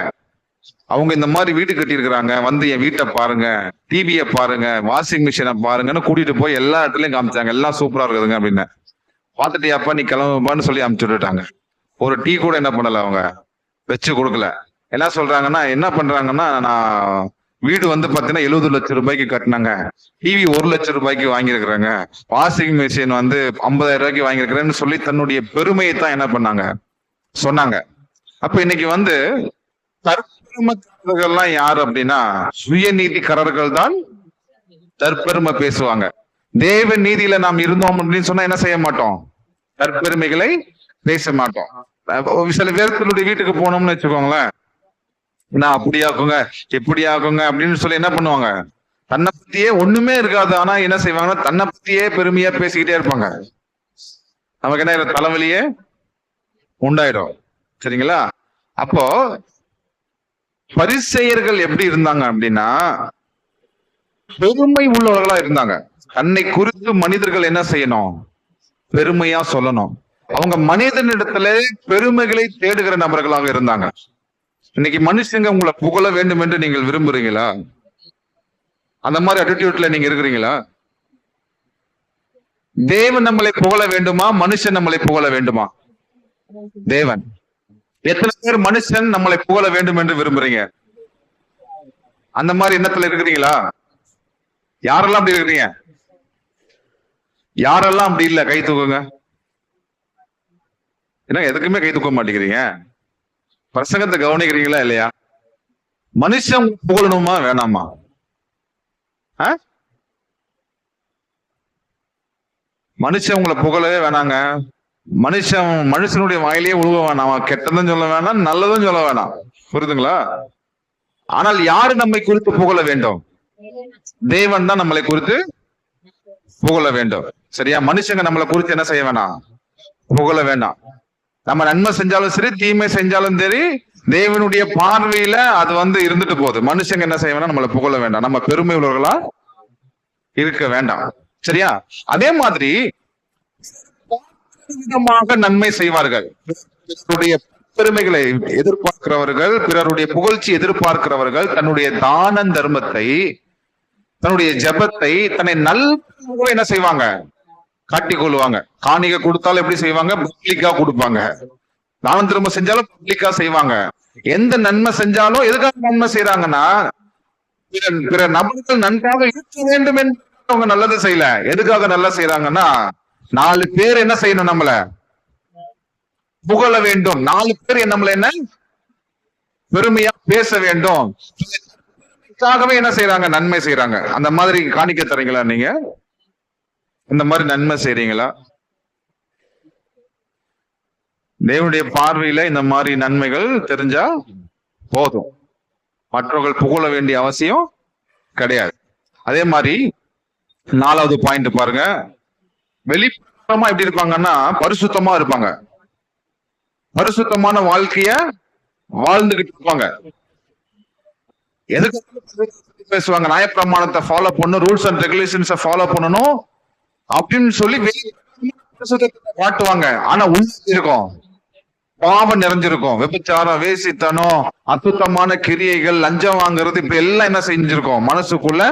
அவங்க இந்த மாதிரி வீடு கட்டி இருக்கிறாங்க, வந்து என் வீட்டை பாருங்க, டிவியை பாருங்க, வாஷிங் மிஷினை பாருங்கன்னு கூட்டிட்டு போய் எல்லா இடத்துலயும் காமிச்சாங்க. எல்லாம் சூப்பரா இருக்குதுங்க அப்படின்னு. பாத்துட்டியாப்பா நீ கிளம்புப்பான்னு சொல்லி அமுச்சு விட்டுட்டாங்க. ஒரு டீ கூட என்ன பண்ணல, அவங்க வச்சு கொடுக்கல. என்ன சொல்றாங்கன்னா, என்ன பண்றாங்கன்னா, நான் வீடு வந்து பாத்தீங்கன்னா 70 லட்சம் ரூபாய்க்கு கட்டினாங்க, டிவி 1 லட்சம் ரூபாய்க்கு வாங்கியிருக்கிறாங்க, வாஷிங் மிஷின் வந்து 50,000 ரூபாய்க்கு வாங்கியிருக்கிறேன்னு சொல்லி தன்னுடைய பெருமையை தான் என்ன பண்ணாங்க சொன்னாங்க. அப்ப இன்னைக்கு வந்து இவங்கெல்லாம் யாரு அப்படின்னா சுயநீதிக்காரர்கள் தான் தற்பெருமை பேசுவாங்க. தேவ நீதியில நாம் இருந்தோம் அப்படின்னு சொன்னா என்ன செய்ய மாட்டோம்? தற்பெருமைகளை பேச மாட்டோம். சில பேர்களுடைய வீட்டுக்கு போனோம்னு வச்சுக்கோங்களேன், நான் அப்படியாக்குங்க எப்படியாக்குங்க அப்படின்னு சொல்லி என்ன பண்ணுவாங்க? தன்னை பத்தியே ஒண்ணுமே இருக்காது, ஆனா என்ன செய்வாங்கன்னா தன்னை பத்தியே பெருமையா பேசிக்கிட்டே இருப்பாங்க. நமக்கு என்ன தலைவலியே உண்டாயிடும். சரிங்களா? அப்போ பரிசேயர்கள் எப்படி இருந்தாங்க அப்படின்னா பெருமை உள்ளவர்களா இருந்தாங்க. தன்னை குறித்து மனிதர்கள் என்ன செய்யணும்? பெருமையா சொல்லணும். அவங்க மனிதனிடத்துல பெருமைகளை தேடுகிற நபர்களாக இருந்தாங்க. இன்னைக்கு மனுஷங்க உங்களை புகழ வேண்டும் என்று நீங்கள் விரும்புறீங்களா? அந்த மாதிரி அட்டிடியூட்ல நீங்க இருக்கிறீங்களா? தேவன் நம்மளை புகழ வேண்டுமா, மனுஷன் நம்மளை புகழ வேண்டுமா? தேவன். எத்தனை பேர் மனுஷன் நம்மளை புகழ வேண்டும் என்று விரும்புறீங்க? அந்த மாதிரி எண்ணத்துல இருக்கிறீங்களா? யாரெல்லாம் அப்படி இருக்கிறீங்க? யாரெல்லாம் அப்படி இல்ல கை தூக்குங்க. ஏன்னா எதுக்குமே கை தூக்க மாட்டேங்கிறீங்க. பிரசங்கத்தை கவனிக்கிறீங்களா இல்லையா? மனுஷன் புகழணுமா வேணாமா? மனுஷன் உங்களை புகழவே வேணாங்க. மனுஷனுடைய வாயிலேயே உழுவ வேணாம். கெட்டதும் சொல்ல வேணாம், நல்லதும் சொல்ல வேணாம். புரியுதுங்களா? ஆனால் யாரு நம்மை குறித்து புகழ வேண்டும்? தேவன் தான் நம்மளை குறித்து புகழ வேண்டும். சரியா? மனுஷங்க நம்மளை குறித்து என்ன செய்ய வேணாம்? புகழ வேண்டாம். நம்ம நன்மை செஞ்சாலும் சரி, தீமை செஞ்சாலும் சரி, தேவனுடைய பார்வையில அது இருந்துட்டு போகுது. மனுஷங்க என்ன செய்ய வேணாம்? நம்மளை புகழ வேண்டாம். நம்ம பெருமை உள்ளவர்களா இருக்க வேண்டாம். சரியா? அதே மாதிரி விதமாக நன்மை செய்வார்கள். பிறருடைய பெருமைகளை எதிர்பார்க்கிறவர்கள், பிறருடைய புகழ்ச்சி எதிர்பார்க்கிறவர்கள் தன்னுடைய தான தர்மத்தை, தன்னுடைய ஜபத்தை, தன்னை நல்ல என்ன செய்வாங்க? காட்டிக் கொள்வாங்க. காணிகை கொடுத்தாலும் எப்படி செய்வாங்க? பப்ளிக்கா கொடுப்பாங்க. தான தர்மம் செஞ்சாலும் பப்ளிக்கா செய்வாங்க. எந்த நன்மை செஞ்சாலும் எதுக்காக நன்மை செய்யறாங்கன்னா பிற நபர்கள் நன்றாக இருக்க வேண்டும் என்று அவங்க நல்லது செய்யல. எதுக்காக நல்லா செய்யறாங்கன்னா 4 பேர் என்ன செய்யணும்? நம்மள புகழ வேண்டும். 4 பேர் நம்மள என்ன பெருமையா பேச வேண்டும். என்ன செய்யறாங்க? நன்மை செய்யறாங்க. அந்த மாதிரி காணிக்க தரீங்களா? நீங்க இந்த மாதிரி நன்மை செய்றீங்களா? தேவனுடைய பார்வையில இந்த மாதிரி நன்மைகள் தெரிஞ்சா போதும். மற்றவர்கள் புகழ வேண்டிய அவசியம் கிடையாது. அதே மாதிரி 4வது பாயிண்ட் பாருங்க. வெளிப்புறமா எப்படி இருப்பாங்கன்னா பரிசுத்தமா இருப்பாங்க. பரிசுத்தமான வாழ்க்கைய வாழ்ந்துகிட்டு இருப்பாங்க. எதுக்கு பேசுவாங்க? நியாயப்பிரமாணத்தை ஃபாலோ பண்ணணும், ரூல்ஸ் அண்ட் ரெகுலேஷன்ஸை ஃபாலோ பண்ணணும் அப்படின்னு சொல்லி காட்டுவாங்க. ஆனா உள்ள இருக்கும் பாவம் நிறைஞ்சிருக்கும். விபச்சாரம், வேசித்தனம், அசுத்தமான கிரியைகள், லஞ்சம் வாங்குறது, இப்ப எல்லாம் என்ன செஞ்சிருக்கோம்? மனசுக்குள்ள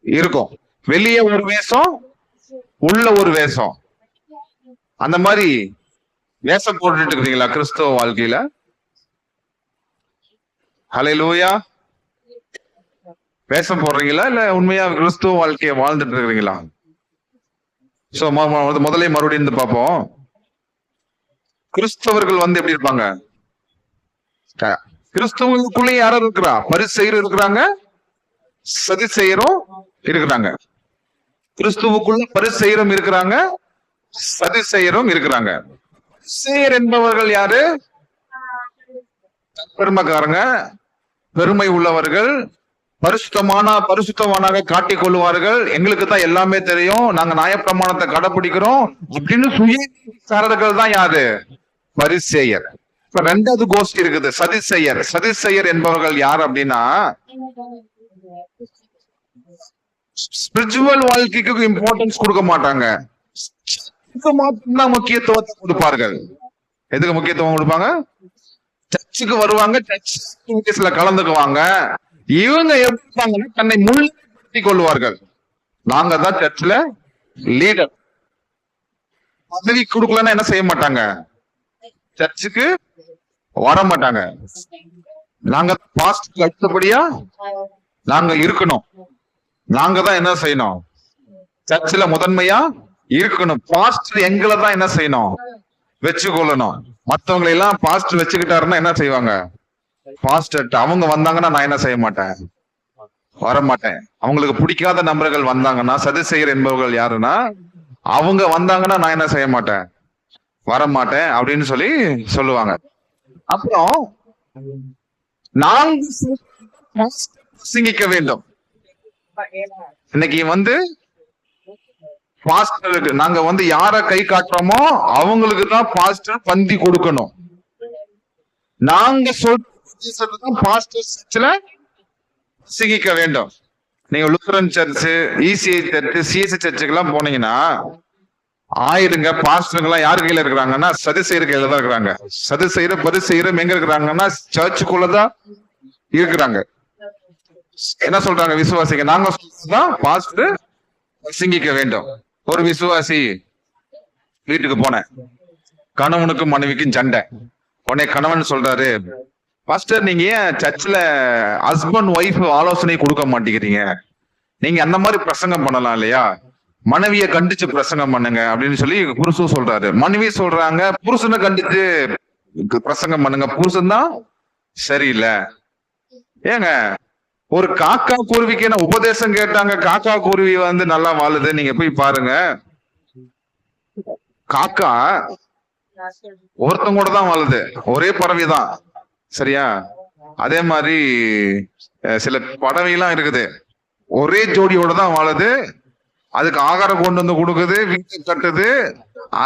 இருக்கும். வெளியே ஒரு வேஷம், உள்ள ஒரு வேஷம். அந்த மாதிரி வேஷம் போட்டுட்டு இருக்கிறீங்களா கிறிஸ்தவ வாழ்க்கையில? ஹல்லேலூயா. வேஷம் போடுறீங்களா இல்ல உண்மையா கிறிஸ்துவ வாழ்க்கையை வாழ்ந்துட்டு இருக்கிறீங்களா? சோ முதலே மறுபடியும் இருந்து பார்ப்போம். கிறிஸ்தவர்கள் எப்படி இருப்பாங்க? கிறிஸ்தவர்களுக்குள்ளே யாரும் இருக்கிறா? பரிசேயரும் இருக்கிறாங்க, சதுசேயரும் இருக்கிறாங்க. கிறிஸ்துவுக்குள்ள பரிசேயரும் இருக்கிறாங்க, சதுசேயரும் இருக்கிறாங்க. பரிசேயர் என்பவர்கள் யாரு? பெருமைக்காரங்க, பெருமை உள்ளவர்கள், பரிசுத்தமானாக காட்டிக் கொள்வார்கள். எங்களுக்கு தான் எல்லாமே தெரியும், நாங்க நியாயப்பிரமாணத்தை கடைபிடிக்கிறோம் அப்படின்னு சுயசாரர்கள் தான் யாரு? பரிசேயர். இப்ப 2வது கோஷ்டி இருக்குது, சதுசேயர். சதுசேயர் என்பவர்கள் யார் அப்படின்னா ஸ்பிரிச்சுவல் வாழ்க்கைக்கு இம்பார்ட்டன்ஸ் கொடுக்க மாட்டாங்க. மட்டும்தான் முக்கியத்துவத்தை கொடுப்பார்கள். எதுக்கு முக்கியத்துவம் கொடுப்பாங்க? சர்ச்சுக்கு வருவாங்க, சர்ச் கலந்துக்குவாங்க. இவங்க எப்படி தன்னை முன்னிறுத்திக் கொள்வார்கள். நாங்க தான் சர்ச்ல லீடர். பதவி கொடுக்கலன்னா என்ன செய்ய மாட்டாங்க? சர்ச்சுக்கு வர மாட்டாங்க. நாங்க பாஸ்டருக்கு அடுத்தபடியா நாங்க இருக்கணும். நாங்க தான் என்ன செய்யணும்? சர்ச்சில் முதன்மையா இருக்கணும். பாஸ்டர் எங்களை தான் என்ன செய்யணும்? வச்சுக்கொள்ளணும். மற்றவங்களை எல்லாம் பாஸ்டர் வச்சுக்கிட்டாருன்னா என்ன செய்வாங்க? பாஸ்டர் அவங்க வந்தாங்கன்னா நான் என்ன செய்ய மாட்டேன், வரமாட்டேன். அவங்களுக்கு பிடிக்காத நபர்கள் வந்தாங்கன்னா, சதுசேயர் என்பவர்கள் யாருன்னா, அவங்க வந்தாங்கன்னா நான் என்ன செய்ய மாட்டேன், வரமாட்டேன் அப்படின்னு சொல்லி சொல்லுவாங்க. அப்புறம் நாங்கள் பிரசங்கிக்க வேண்டும். இன்னைக்கு வந்து பாஸ்டருக்கு நாங்க வந்து யார கை காட்டுறோமோ அவங்களுக்கு தான் பாஸ்டர் பந்தி கொடுக்கணும். நாங்க சொல்றதுதான் பாஸ்டர் சர்ச்சில் பிரசங்கிக்க வேண்டும். நீங்க Lutheran church, ECI church, CSC சர்ச்சுக்கு எல்லாம் போனீங்கன்னா ஆயிருங்க பாஸ்டருங்க எல்லாம் யாரு கையில இருக்கிறாங்கன்னா சதுசேயர் கையில தான் இருக்கிறாங்க. சதுசேயர் பரிசேயர் எங்க இருக்கிறாங்கன்னா சர்ச்சுக்குள்ளதான் இருக்கிறாங்க. என்ன சொல்றாங்க விசுவாசிங்க, நாங்க சொல்றதுதான் பாஸ்டர் பிரசங்கிக்க வேண்டும். ஒரு விசுவாசி வீட்டுக்கு போனேன், கணவனுக்கும் மனைவிக்கும் சண்டை. உடனே கணவன் சொல்றாரு, பாஸ்டர் நீங்க ஏன் சர்ச்சில் ஹஸ்பண்ட் ஒய்ஃப் ஆலோசனை கொடுக்க மாட்டேங்கிறீங்க, நீங்க அந்த மாதிரி பிரசங்கம் பண்ணலாம் இல்லையா, மனைவியை கண்டிச்சு பிரசங்கம் பண்ணுங்க அப்படின்னு சொல்லி புருஷன் சொல்றாரு. மனைவி சொல்றாங்க புருஷனை கண்டிச்சு பிரசங்கம் பண்ணுங்க, புருஷன் தான் சரியில்லை. ஏங்க ஒரு காக்கா குருவிக்கு என்ன உபதேசம் கேட்டாங்க, காக்கா குருவி வந்து நல்லா வாழுது, நீங்க போய் பாருங்க. காக்கா ஒருத்தங்க கூட தான் வாழுது, ஒரே பறவைதான், சரியா? அதே மாதிரி சில பறவைலாம் இருக்குது, ஒரே ஜோடியோட தான் வாழுது, அதுக்கு ஆகாரம் கொண்டு வந்து கொடுக்குது, வீட்டை கட்டுது,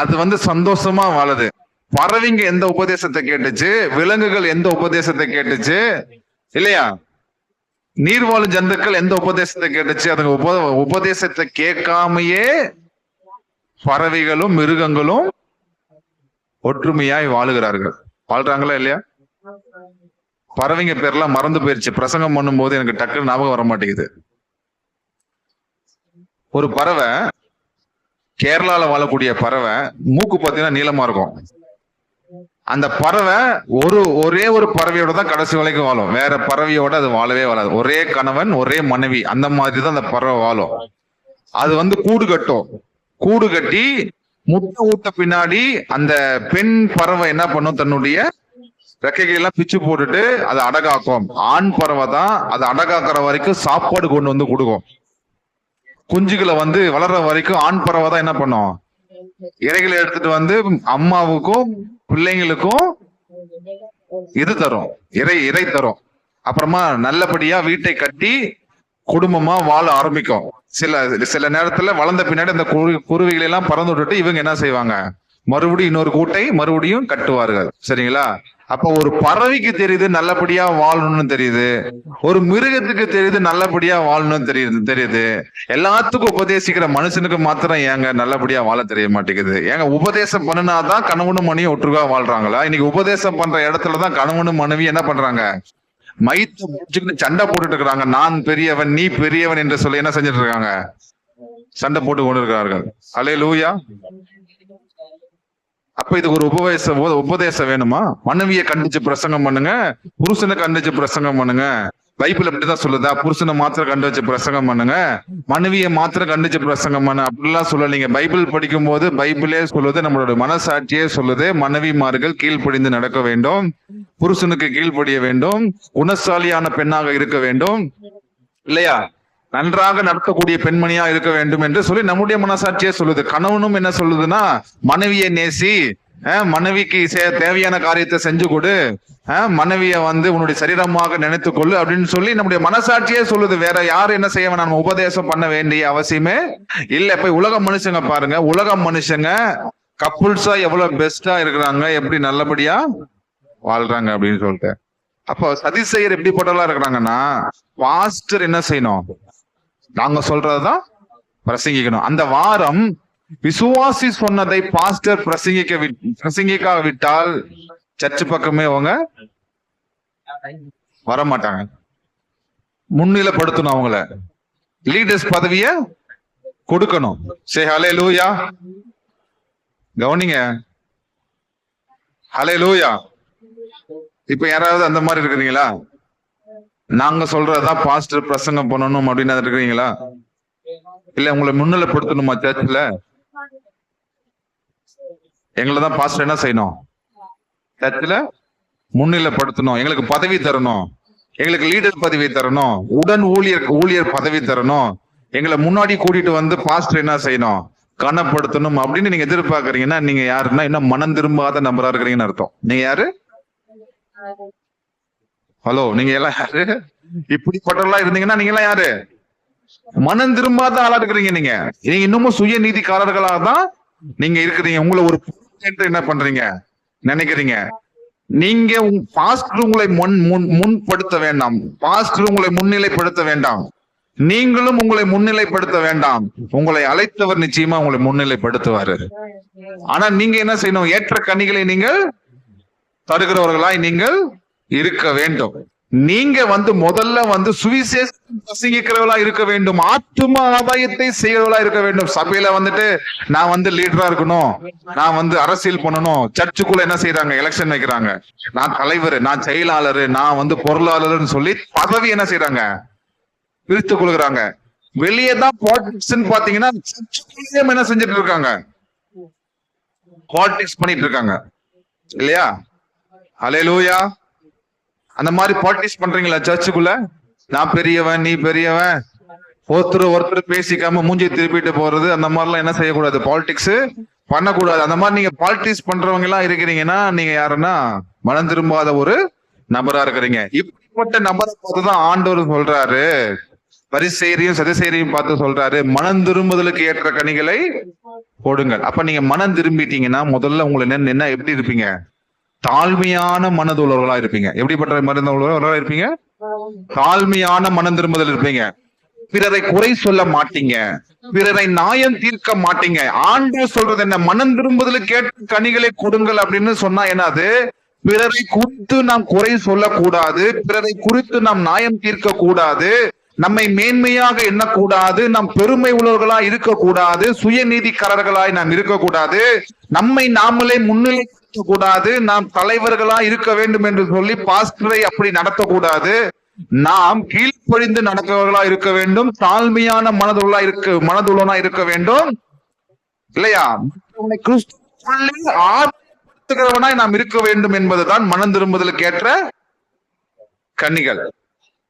அது வந்து சந்தோஷமா வாழுது. பறவைங்க எந்த உபதேசத்தை கேட்டுச்சு, விலங்குகள் எந்த உபதேசத்தை கேட்டுச்சு இல்லையா? நீர்வாழ் ஜந்துக்கள் எந்த உபதேசத்தை கேட்டுச்சு? அதுங்க உபதேசத்தை கேட்காமையே பறவைகளும் மிருகங்களும் ஒற்றுமையாய் வாழுகிறார்கள். வாழ்றாங்களா இல்லையா? பறவைங்க பேர்லாம் மறந்து போயிருச்சு, பிரசங்கம் பண்ணும் போது எனக்கு டக்குன்னு ஞாபகம் வர மாட்டேங்குது. ஒரு பறவை, கேரளால வாழக்கூடிய பறவை, மூக்கு பார்த்தீங்கன்னா நீளமா இருக்கும். அந்த பறவை ஒரே ஒரு பறவையோட தான் கடைசி வரைக்கும் வாழும், வேற பறவையோட அது வாழவே வாழாது. ஒரே கணவன் ஒரே மனைவி அந்த மாதிரி தான் அந்த பறவை வாழும். அது வந்து கூடு கட்டும், கூடு கட்டி முட்டை ஊட்ட பின்னாடி அந்த பெண் பறவை என்ன பண்ணும், தன்னுடைய ரெக்கைகள் எல்லாம் பிச்சு போட்டுட்டு அதை அடகாக்கும். ஆண் பறவை தான் அதை அடகாக்குற வரைக்கும் சாப்பாடு கொண்டு வந்து கொடுக்கும். குஞ்சுகளை வந்து வளர்ற வரைக்கும் ஆண் பறவை தான் என்ன பண்ணும், இறைகளை எடுத்துட்டு வந்து அம்மாவுக்கும் பிள்ளைங்களுக்கும் இது தரும், இறை தரும். அப்புறமா நல்லபடியா வீட்டை கட்டி குடும்பமா வாழ ஆரம்பிக்கும். சில நேரத்துல வளர்ந்த பின்னாடி அந்த குருவிகளை எல்லாம் பறந்து விட்டுட்டு இவங்க என்ன செய்வாங்க, மறுபடியும் இன்னொரு கூட்டை மறுபடியும் கட்டுவார்கள். சரிங்களா? அப்ப ஒரு பறவைக்கு தெரியுது நல்லபடியா வாழணும்னு தெரியுது, ஒரு மிருகத்துக்கு தெரியுது நல்லபடியா வாழணும்னு தெரியுது. எல்லாத்துக்கும் உபதேசிக்கிற மனுஷனுக்கு மாத்திரம் ஏங்க நல்லபடியா வாழ தெரிய மாட்டேங்குது? ஏங்க உபதேசம் பண்ணினாதான் கணவனும் மனைவியும் ஒற்றுக்கா வாழ்றாங்களா? இன்னைக்கு உபதேசம் பண்ற இடத்துலதான் கணவனும் மனைவி என்ன பண்றாங்க, மைத்து முடிச்சுக்கிட்டு சண்டை போட்டுட்டு இருக்கிறாங்க. நான் பெரியவன் நீ பெரியவன் என்று சொல்லி என்ன செஞ்சுட்டு இருக்காங்க, சண்டை போட்டு கொண்டு இருக்கிறார்கள். அல்லேலூயா. அப்ப இது ஒரு உபதேசம் வேணுமா? மனைவியை கண்டிச்சு பிரசங்கம் பண்ணுங்க, புருஷனை கண்டிச்சு பிரசங்கம் பண்ணுங்க. பைபிள் அப்படிதான் சொல்லுதா? புருஷனை மாத்திரம் கண்டு வச்சு பிரசங்கம் பண்ணுங்க, மனைவியை மாத்திரம் கண்டிச்சு பிரசங்கம் பண்ணு அப்படிலாம் சொல்லலீங்க. பைபிள் படிக்கும் போது பைபிளே சொல்லுது, நம்மளோட மனசாட்சியே சொல்லுது, மனைவிமார்கள் கீழ்ப்படிந்து நடக்க வேண்டும், புருஷனுக்கு கீழ்ப்படிய வேண்டும், குணசாலியான பெண்ணாக இருக்க வேண்டும் இல்லையா, நன்றாக நடக்கக்கூடிய பெண்மணியா இருக்க வேண்டும் என்று சொல்லி நம்முடைய மனசாட்சியே சொல்லுது. கணவனும் என்ன சொல்லுதுன்னா, மனைவியை நேசி, மனைவிக்கு தேவையான காரியத்தை செஞ்சு கொடு, மனைவியை வந்து உன்னுடைய சரீரமாக நினைத்துக்கொள்ளு அப்படின்னு சொல்லி நம்முடைய மனசாட்சியே சொல்லுது. வேற யாரும் என்ன செய்ய வேணாம், நம்ம உபதேசம் பண்ண வேண்டிய அவசியமே இல்ல. இப்ப உலக மனுஷங்க பாருங்க, உலக மனுஷங்க கப்புள்ஸா எவ்வளவு பெஸ்டா இருக்கிறாங்க, எப்படி நல்லபடியா வாழ்றாங்க அப்படின்னு சொல்லிட்டு. அப்போ சதிசெயர் எப்படிப்பட்டவளா இருக்கிறாங்கன்னா, பாஸ்டர் என்ன செய்யணும், நாங்க சொல்றதுதான் பிரசங்கிக்கணும். அந்த வாரம் விசுவாசி சொன்னதை பாஸ்டர் பிரசங்கிக்க விட்டால் சர்ச்சு பக்கமே அவங்க வரமாட்டாங்க. முன்னிலைப்படுத்தணும், அவங்கள லீடர்ஸ் பதவிய கொடுக்கணும். சே ஹல்லேலூயா. கவனிங்க, ஹல்லேலூயா. இப்ப யாராவது அந்த மாதிரி இருக்கிறீங்களா? நாங்க சொல்றதுதான் பாஸ்டர் பிரசங்கம் பண்ணணும் அப்படின்னு இருக்கிறீங்களா? இல்ல உங்களை முன்னிலைப்படுத்தணுமா சர்ச்சில்? எங்களதான் பாஸ்டர் என்ன செய்யணும், சர்ச்சில் முன்னிலைப்படுத்தணும், எங்களுக்கு பதவி தரணும், எங்களுக்கு லீடர் பதவி தரணும், உடன் ஊழியர் பதவி தரணும், எங்களை முன்னாடி கூட்டிட்டு வந்து பாஸ்டர் என்ன செய்யணும், கனப்படுத்தணும் அப்படின்னு நீங்க எதிர்பார்க்கறீங்கன்னா நீங்க யாருன்னா இன்னும் மனம் திரும்பாத நபரா இருக்கிறீங்கன்னு அர்த்தம். நீங்க யாரு? ஹலோ, நீங்க எல்லாம் யாரு? இப்படிப்பட்டவர்களா இருந்தீங்கன்னா நீங்க எல்லாம் யாரு? மனம் திரும்பாத ஆளா இருக்கிறீங்க. நீங்க இன்னமும் சுய நீதிக்காரர்களாக தான் நீங்க இருக்கிறீங்க. உங்களை ஒரு என்ன பண்றீங்க நினைக்கிறீங்க? நீங்க பாஸ்டர் உங்களை முன்படுத்த வேண்டாம், பாஸ்டர் உங்களை முன்னிலைப்படுத்த வேண்டாம், நீங்களும் உங்களை முன்னிலைப்படுத்த வேண்டாம். உங்களை அழைத்தவர் நிச்சயமா உங்களை முன்னிலைப்படுத்துவாரு. ஆனா நீங்க என்ன செய்யணும்? ஏற்ற கனிகளை நீங்கள் தருகிறவர்களாய் நீங்கள் இருக்க வேண்டும். நீங்க முதல்ல சுவிசேஷம் பிரசங்கிக்கிறவளா இருக்க வேண்டும், ஆத்தும ஆதாயத்தை செய்யறவளா இருக்க வேண்டும். சபையில நான் லீடரா இருக்கணும், நான் அரசியல் பண்ணணும். சர்ச்சுக்குள்ள என்ன செய்யறாங்க? எலெக்ஷன் வைக்கிறாங்க. நான் தலைவர், நான் செயலாளர், நான் பொருளாளர்னு சொல்லி பதவி என்ன செய்யறாங்க? பிரித்து கொள்கிறாங்க. வெளியே தான் பாலிடிக்ஸ் பாத்தீங்கன்னா என்ன செஞ்சுட்டு இருக்காங்க? பாலிடிக்ஸ் பண்ணிட்டு இருக்காங்க இல்லையா? ஹல்லேலூயா. அந்த மாதிரி பாலிடிக்ஸ் பண்றீங்களா சர்ச்சுக்குள்ள? நான் பெரியவன், நீ பெரியவன், ஒருத்தர் பேசிக்காம மூஞ்சி திருப்பிட்டு போறது, அந்த மாதிரிலாம் என்ன செய்யக்கூடாது? பாலிடிக்ஸ் பண்ணக்கூடாது. அந்த மாதிரி நீங்க பாலிடிக்ஸ் பண்றவங்க எல்லாம் இருக்கிறீங்கன்னா நீங்க யாருன்னா மனம் திரும்பாத ஒரு நபரா இருக்கிறீங்க. இப்படிப்பட்ட நபரை பார்த்துதான் ஆண்டவர் சொல்றாரு, பரிசேயரையும் சதுசேயரையும் பார்த்து சொல்றாரு, மனம் திரும்புதலுக்கு ஏற்ற கனிகளை போடுங்கள். அப்ப நீங்க மனம் திரும்பிட்டீங்கன்னா முதல்ல உங்களை என்ன எப்படி இருப்பீங்க? தாழ்மையான மனதுள்ளவர்களா இருப்பீங்க. எப்படிப்பட்ட மனதுள்ளவர்களா இருப்பீங்க? தாழ்மையான மனம் திரும்புதல் இருப்பீங்க. பிறரை குறை சொல்ல மாட்டீங்க, பிறரை நியாயம் தீர்க்க மாட்டீங்க. ஆண்டவர் சொல்றது என்ன? மனம் திரும்புதலுக்கு ஏற்ற கனிகளை கொடுங்கள் அப்படின்னு சொன்னா என்னது? பிறரை குறித்து நாம் குறை சொல்லக்கூடாது, பிறரை குறித்து நாம் நியாயம் தீர்க்க கூடாது, நம்மை மேன்மையாக எண்ணக்கூடாது, நாம் பெருமை உள்ளவர்களாய் இருக்கக்கூடாது, சுயநீதிக்காரர்களாய் நாம் இருக்கக்கூடாது, நம்மை நாமளே முன்னிலை கூடாது, நாம் தலைவர்களா இருக்க வேண்டும் என்று சொல்லி பாஸ்டரை அப்படி நடத்தக்கூடாது. நாம் கீழ்ப்படிந்து நடக்கிறவர்களா இருக்க வேண்டும், தாழ்மையான மனதுள்ளவனா இருக்க வேண்டும் இல்லையா? கிறிஸ்துவனாய் நாம் இருக்க வேண்டும் என்பதுதான் மனம் திரும்புதலுக்கு ஏற்ற கன்னிகள்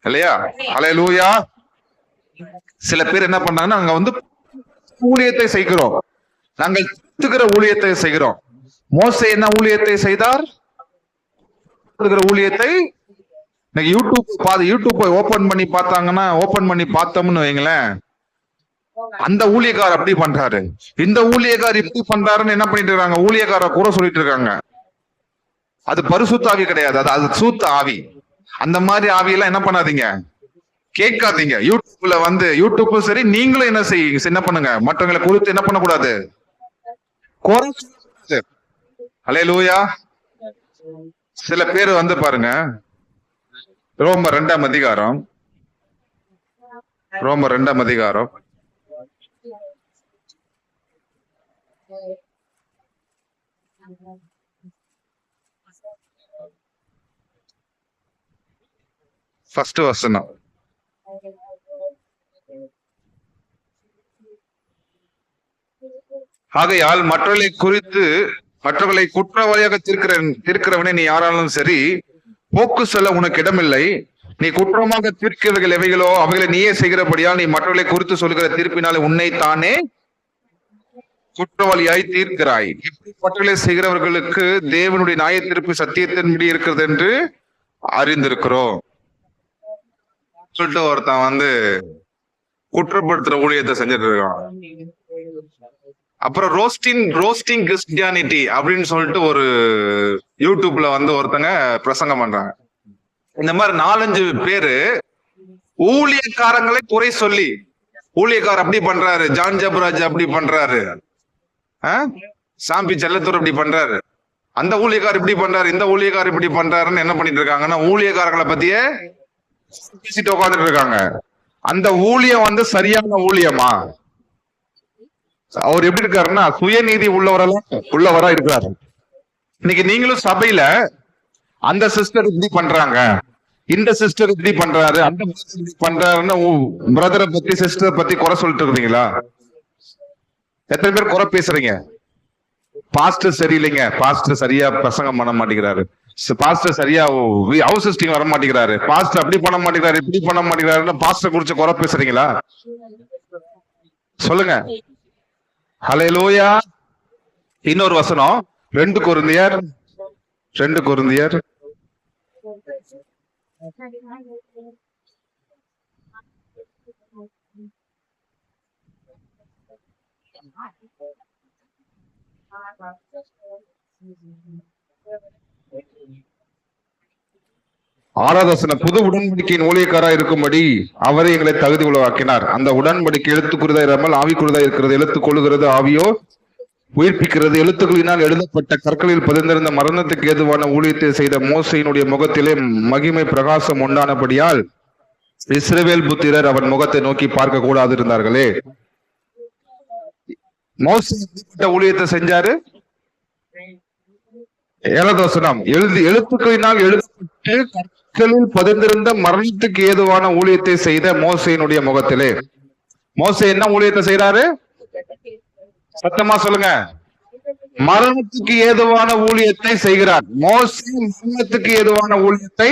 இல்லையா? ஹல்லேலூயா. சில பேர் என்ன பண்றாங்கன்னா நாங்க ஊழியத்தை செய்கிறோம், நாங்கள் ஊழியத்தை செய்கிறோம். மோசே என்ன ஊழியத்தை செய்தார்? ஊழியத்தை யூடியூப் ஓபன் பண்ணி பார்த்தாங்கன்னா, ஓபன் பண்ணி பார்த்தோம்னு வைங்களேன், அந்த ஊழியக்காரர் அப்படி பண்றாரு, இந்த ஊழியக்காரர் இப்படி பண்றாருன்னு என்ன பண்ணிட்டு இருக்காங்க? ஊழியக்கார கூட சொல்லிட்டு இருக்காங்க. அது பரிசுத்த ஆவி கிடையாது, அது சூத்த ஆவி. அந்த மாதிரி ஆவியெல்லாம் என்ன பண்ணாதீங்க, கேட்காதீங்க. யூடியூப்ல சரி, நீங்களும் என்ன பண்ணுங்க? மற்றவங்களை குறித்து என்ன பண்ணக்கூடாது? ஹல்லேலூயா. சில பேர் பாருங்க, ரோமர் 2ஆம் அதிகாரம், ஃபர்ஸ்ட் வசனம். ஆகையால் மற்றவர்களை குற்றவாளியாக தீர்க்கிறவனே நீ யாராலும் சரி, போக்கு சொல்ல உனக்கு இடமில்லை. நீ குற்றமாக தீர்க்கிறவர்கள் எவைகளோ அவைகளை நீயே செய்கிறபடியால் நீ மற்றவர்களை குறித்து சொல்கிற தீர்ப்பினாலே உன்னை தானே குற்றவாளியாய் தீர்க்கிறாய். இப்படிப்பட்டவர்களை செய்கிறவர்களுக்கு தேவனுடைய நியாய தீர்ப்பு சத்தியத்தின்படி இருக்கிறது என்று அறிந்திருக்கிறோம் சொல்லிட்டு ஒருத்தன் குற்றப்படுத்துற ஊழியத்தை செஞ்சுட்டு இருக்கான். அப்புறம் ரோஸ்டிங் கிறிஸ்டியானிட்டி அப்படின்னு சொல்லிட்டு ஒரு யூடியூப்ல ஒருத்தங்க பிரசங்கம் பண்றாங்க. இந்த மாதிரி 4-5 பேரு ஊழியக்காரங்களை குறை சொல்லி, ஊழியக்காரர் அப்படி பண்றாரு, ஜான் ஜபராஜ் அப்படி பண்றாரு, சாம்பி செல்லத்தூர் இப்படி பண்றாரு, அந்த ஊழியக்காரர் இப்படி பண்றாரு, இந்த ஊழியக்காரர் இப்படி பண்றாருன்னு என்ன பண்ணிட்டு இருக்காங்கன்னா ஊழியக்காரர்களை பத்தியே பேசிட்டு உட்காந்துட்டு இருக்காங்க. அந்த ஊழியம் சரியான ஊழியமா? அவர் எப்படி இருக்காருன்னா சுயநீதி உள்ளவரா இருக்கிறாரு. இன்னைக்கு நீங்களும் சபையில அந்த சிஸ்டர் இப்படி பண்றாங்க, இந்த சிஸ்டர் இப்படி பண்றாரு, அந்த இப்படி பண்றாருன்னு பிரதரை பத்தி சிஸ்டரை பத்தி குறை சொல்லிட்டு இருக்கீங்களா? எத்தனை பேர் குறை பேசுறீங்க? பாஸ்டர் சரியில்லைங்க, பாஸ்டர் சரியா பிரசங்கம் பண்ண மாட்டேங்கிறாரு, பாஸ்டர் சரியா ஹவுஸ் விசிட்டிங் வர மாட்டேங்கிறாரு, பாஸ்டர் அப்படி பண்ண மாட்டேங்கிறாரு, இப்படி பண்ண மாட்டேங்கிறாருன்னு பாஸ்டர் குறிச்சு குறை பேசுறீங்களா? சொல்லுங்க. ஹல்லேலூயா. இன்னொரு வசனம் 2 கொரிந்தியர் 6வது வசனம், புது உடன்படிக்கையின் ஊழியக்காரா இருக்கும்படி அவரை எங்களை தகுதி உலகாக்கினார். அந்த உடன்படிக்கை எழுத்துக்குறிதா இராமல் ஆவிக்குறிதா இருக்கிறது. எழுத்துக் கொள்ளுகிறது ஆவியோ உயிர்ப்பிக்கிறது. எழுத்துக்களினால் எழுதப்பட்ட கற்களில் பதிந்திருந்த மரணத்துக்கு ஏதுவான ஊழியத்தை செய்த மோசையினுடைய முகத்திலே மகிமை பிரகாசம் உண்டானபடியால் இஸ்ரவேல் புத்திரர் அவன் முகத்தை நோக்கி பார்க்க கூடாது இருந்தார்களே. மோசே ஊழியத்தை செஞ்சாரு. 7வது வசனம், எழுத்துக்களினால் எழுதப்பட்டு கற்களில் பதிந்திருந்த மரணத்துக்கு ஏதுவான ஊழியத்தை செய்த மோசையினுடைய முகத்திலே. மோசே என்ன ஊழியத்தை செய்யறாரு? சத்தமா சொல்லுங்க. மரணத்துக்கு ஏதுவான ஊழியத்தை செய்கிறார். மோசே மரணத்துக்கு ஏதுவான ஊழியத்தை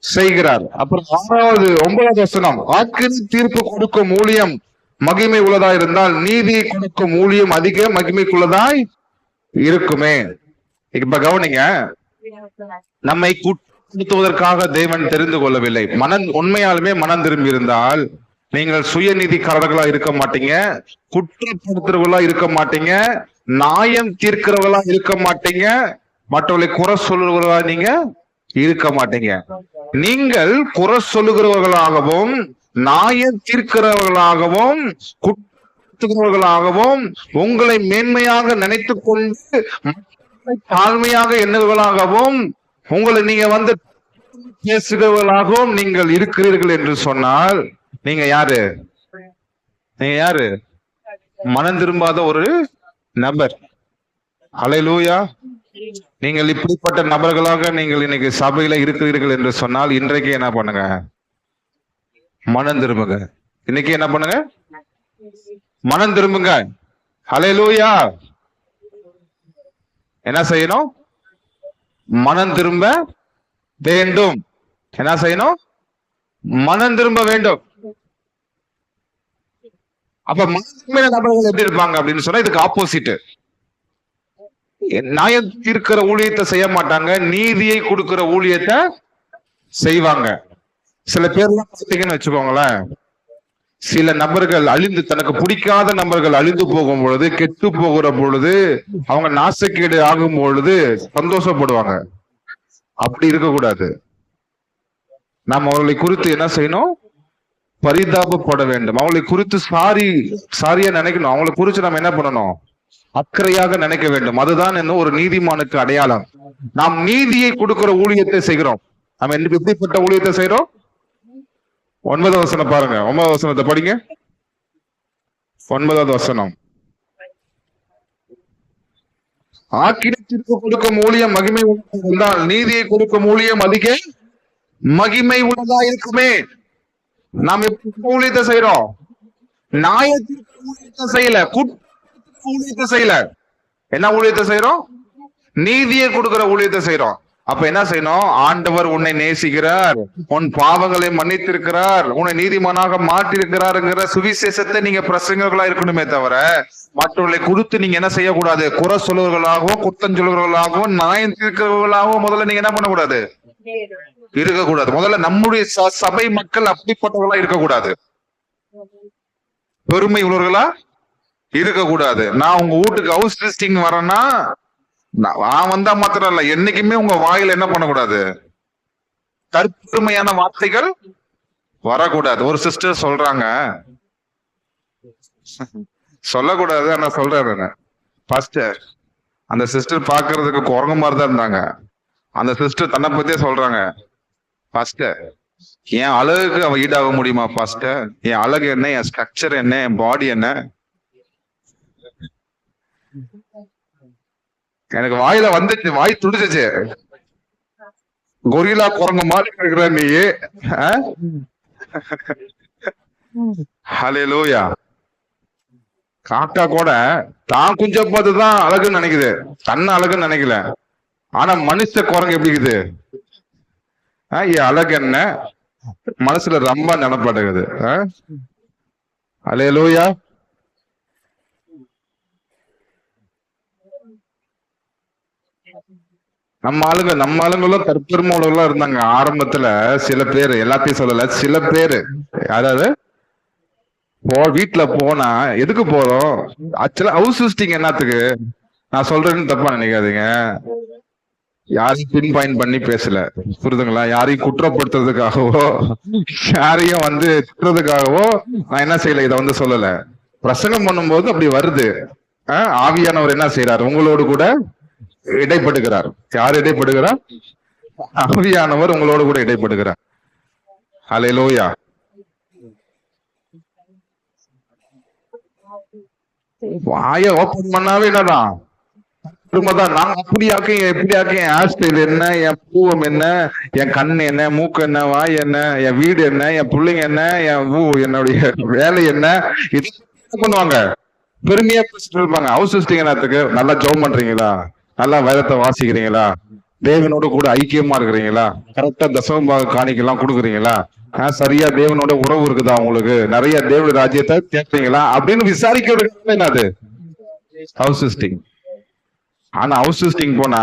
செய்கிறார். அப்புறம் 9வது வசனம், ஆக்கினி தீர்ப்பு கொடுக்கும் ஊழியம் மகிமை உள்ளதா இருந்தால் நீதியை கொடுக்கும் ஊழியம் அதிக மகிமைக்குள்ளதாய் இருக்குமே. இப்ப கவனிங்க, நம்மை குற்றப்படுத்துவதற்காக தேவன் தெரிந்து கொள்ளவில்லை. உண்மையாலுமே மனம் திரும்பி இருந்தால் நீங்கள் சுயநீதிக்காரர்களா இருக்க மாட்டீங்க, குற்றப்படுத்துறவர்களா இருக்க மாட்டீங்க, நியாயம் தீர்க்கிறவர்களா இருக்க மாட்டீங்க, மற்றவர்களை குறை சொல்லுகிறவர்களா நீங்க இருக்க மாட்டீங்க. நீங்கள் குறை சொல்லுகிறவர்களாகவும் நியாயம் தீர்க்கிறவர்களாகவும் குற்றப்படுத்துகிறவர்களாகவும் உங்களை மேன்மையாக நினைத்துக் கொண்டு தாழ்மையாக எண்ணுவர்களாகவும் உங்களை நீங்க பேசுகிறவர்களாகவும் நீங்கள் இருக்கிறீர்கள் என்று சொன்னால் நீங்க யாரு? மனம் திரும்பாத ஒரு நபர். ஹல்லேலூயா. நீங்கள் இப்படிப்பட்ட நபர்களாக நீங்கள் இன்னைக்கு சபையில இருக்கிறீர்கள் என்று சொன்னால் இன்றைக்கு என்ன பண்ணுங்க? மனம் திரும்புங்க. இன்னைக்கு என்ன பண்ணுங்க? மனம் திரும்புங்க. ஹல்லேலூயா. என்ன செய்யணும்? மனம் திரும்ப வேண்டும். என்ன செய்யணும்? மனம் திரும்ப வேண்டும். அப்ப மனதின் நபர்கள் எப்படி இருப்பாங்க அப்படின்னு சொன்னா இதுக்கு ஆப்போசிட். நியாயம் தீர்க்கிற ஊழியத்தை செய்ய மாட்டாங்க, நீதியை கொடுக்கிற ஊழியத்தை செய்வாங்க. சில பேர்லாம் பார்த்தீங்கன்னு வச்சுக்கோங்களேன், சில நபர்கள் அழிந்து, தனக்கு பிடிக்காத நபர்கள் அழிந்து போகும் பொழுது, கெட்டு போகிற பொழுது, அவங்க நாசக்கேடு ஆகும் பொழுது சந்தோஷப்படுவாங்க. அப்படி இருக்கக்கூடாது. நாம் அவர்களை குறித்து என்ன செய்யணும்? பரிதாபப்பட வேண்டும். அவங்களை குறித்து சாரியா நினைக்கணும். அவங்களை குறித்து நம்ம என்ன பண்ணணும்? அக்கறையாக நினைக்க வேண்டும். அதுதான் என்ன ஒரு நீதிமானுக்கு அடையாளம். நாம் நீதியை கொடுக்கிற ஊழியத்தை செய்கிறோம். நம்ம எப்படிப்பட்ட ஊழியத்தை செய்யறோம்? 9வது வசனம் பாருங்க. 9வது வசனத்தை படிங்க. 9வது வசனம், ஆக்கினை தீர்ப்பு கொடுக்கும் ஊழியம் மகிமை உள்ளதால் நீதியை கொடுக்கும் ஊழியம் அதிக மகிமை உள்ளதா இருக்குமே. நாம் எப்படி ஊழியத்தை செய்யறோம்? நியாயத்திற்கு ஊழியத்தை செய்யல, ஊழியத்தை செய்யல. என்ன ஊழியத்தை செய்யறோம்? நீதியை கொடுக்கிற ஊழியத்தை செய்யறோம். அப்ப என்ன செய்யணும்? ஆண்டவர் உன்னை நேசிக்கிறார், உன் பாவங்களை மன்னித்திருக்கிறார், உன்னை நீதிமானாக மாற்றிருக்கிறாருங்கிற சுவிசேஷத்தை நீங்க பிரசங்கர்களா இருக்கணுமே தவிர மற்றவர்களை குறித்து நீங்க என்ன செய்யக்கூடாது? குறை சொல்லுவர்களாகவும் குற்றம் சொல்லுவர்களாகவும் நியாயம் தீர்க்கிறவர்களாகவும் முதல்ல நீங்க என்ன பண்ணக்கூடாது? இருக்கக்கூடாது. முதல்ல நம்முடைய சபை மக்கள் அப்படிப்பட்டவர்களா இருக்கக்கூடாது, பெருமை உள்ளவர்களா இருக்கக்கூடாது. நான் உங்க வீட்டுக்கு ஹவுஸ் விசிட்டிங் வரேன்னா நான் வந்தா மாத்திரம் இல்ல, என்னைக்குமே உங்க வாயில என்ன பண்ணக்கூடாது? தற்பெருமையான வார்த்தைகள் வரக்கூடாது. ஒரு சிஸ்டர் சொல்றாங்க, சொல்லக்கூடாது ஆனா சொல்றேன். ஃபர்ஸ்ட் அந்த சிஸ்டர் பாக்குறதுக்கு குரங்கு மாதிரிதான் இருந்தாங்க. அந்த சிஸ்டர் தன்னை பத்தியே சொல்றாங்க, ஃபர்ஸ்ட் என் அழகுக்கு அவன் ஈடாக முடியுமா? ஃபர்ஸ்ட் என் அழகு என்ன, என் ஸ்ட்ரக்சர் என்ன, என் பாடி என்ன? எனக்கு வாயில வந்துச்சு, வாய் துடிச்சிச்சு. கொரில்லா குரங்கு மாதிரி இருக்கிற நீ. ஹல்லேலூயா. காக்கா கூட தான் குஞ்ச பார்த்துதான் அழகுன்னு நினைக்குது, தன்னை அழகுன்னு நினைக்கல. ஆனா மனுஷ குரங்கு எப்படி இருக்குது? என் அழகு என்ன மனசுல ரொம்ப நினைப்படுகிறது. அல்லேலூயா. நம்ம ஆளுங்களும் தற்பெருமை உள்ளவர்களா இருந்தாங்க ஆரம்பத்துல. சில பேரு, எல்லாத்தையும் சொல்லல, சில பேரு. அதாவது வீட்டுல போனா எதுக்கு போறோம்? ஆக்சுவலா ஹவுஸ் விசிட்டிங் என்னத்துக்கு? நான் சொல்றேன்னு தப்பா நினைக்காதீங்க. யாரையும் பின் பாயிண்ட் பண்ணி பேசல, புரியுதுங்களா? யாரையும் குற்றப்படுத்துறதுக்காகவோ யாரையும் திட்டுறதுக்காகவோ நான் என்ன செய்யல, இதை சொல்லல. பிரசங்கம் பண்ணும்போது அப்படி வருது. ஆவியானவர் என்ன செய்யறாரு? உங்களோடு கூட இடைப்படுகிறார். யார் இடைப்படுகிறார்? ஆவியானவர் உங்களோடு கூட இடைப்படுகிறார். அல்லேலூயா. வாய ஓபன் பண்ணாவே என்னதான் நான் அப்படியாக்கேன், எப்படியாக்கேன், என் ஹேர் ஸ்டைல் என்ன, என் பூவம் என்ன, என் கண் என்ன, மூக்கு என்ன, வாய் என்ன, என் வீடு என்ன, என் பிள்ளைங்க என்ன, என்னுடைய வேலை என்ன, இது பண்ணுவாங்க. பெருமையா பேசிட்டு இருப்பாங்க. ஹவுஸ் விசிட்டிங் என்னத்துக்கு? நல்லா ஜெபம் பண்றீங்களா? நல்லா வேதத்தை வாசிக்கிறீங்களா? தேவனோட கூட ஐக்கியமா இருக்கிறீங்களா? கரெக்டா தசமபாக காணிக்கெல்லாம் கொடுக்குறீங்களா? சரியா தேவனோட உறவு இருக்குதா உங்களுக்கு? நிறைய தேவ ராஜ்யத்தை கேட்கறீங்களா அப்படின்னு விசாரிக்கிறது என்னது ஹவுஸ் விசிட்டிங். ஆனா ஹவுஸ் விசிட்டிங் போனா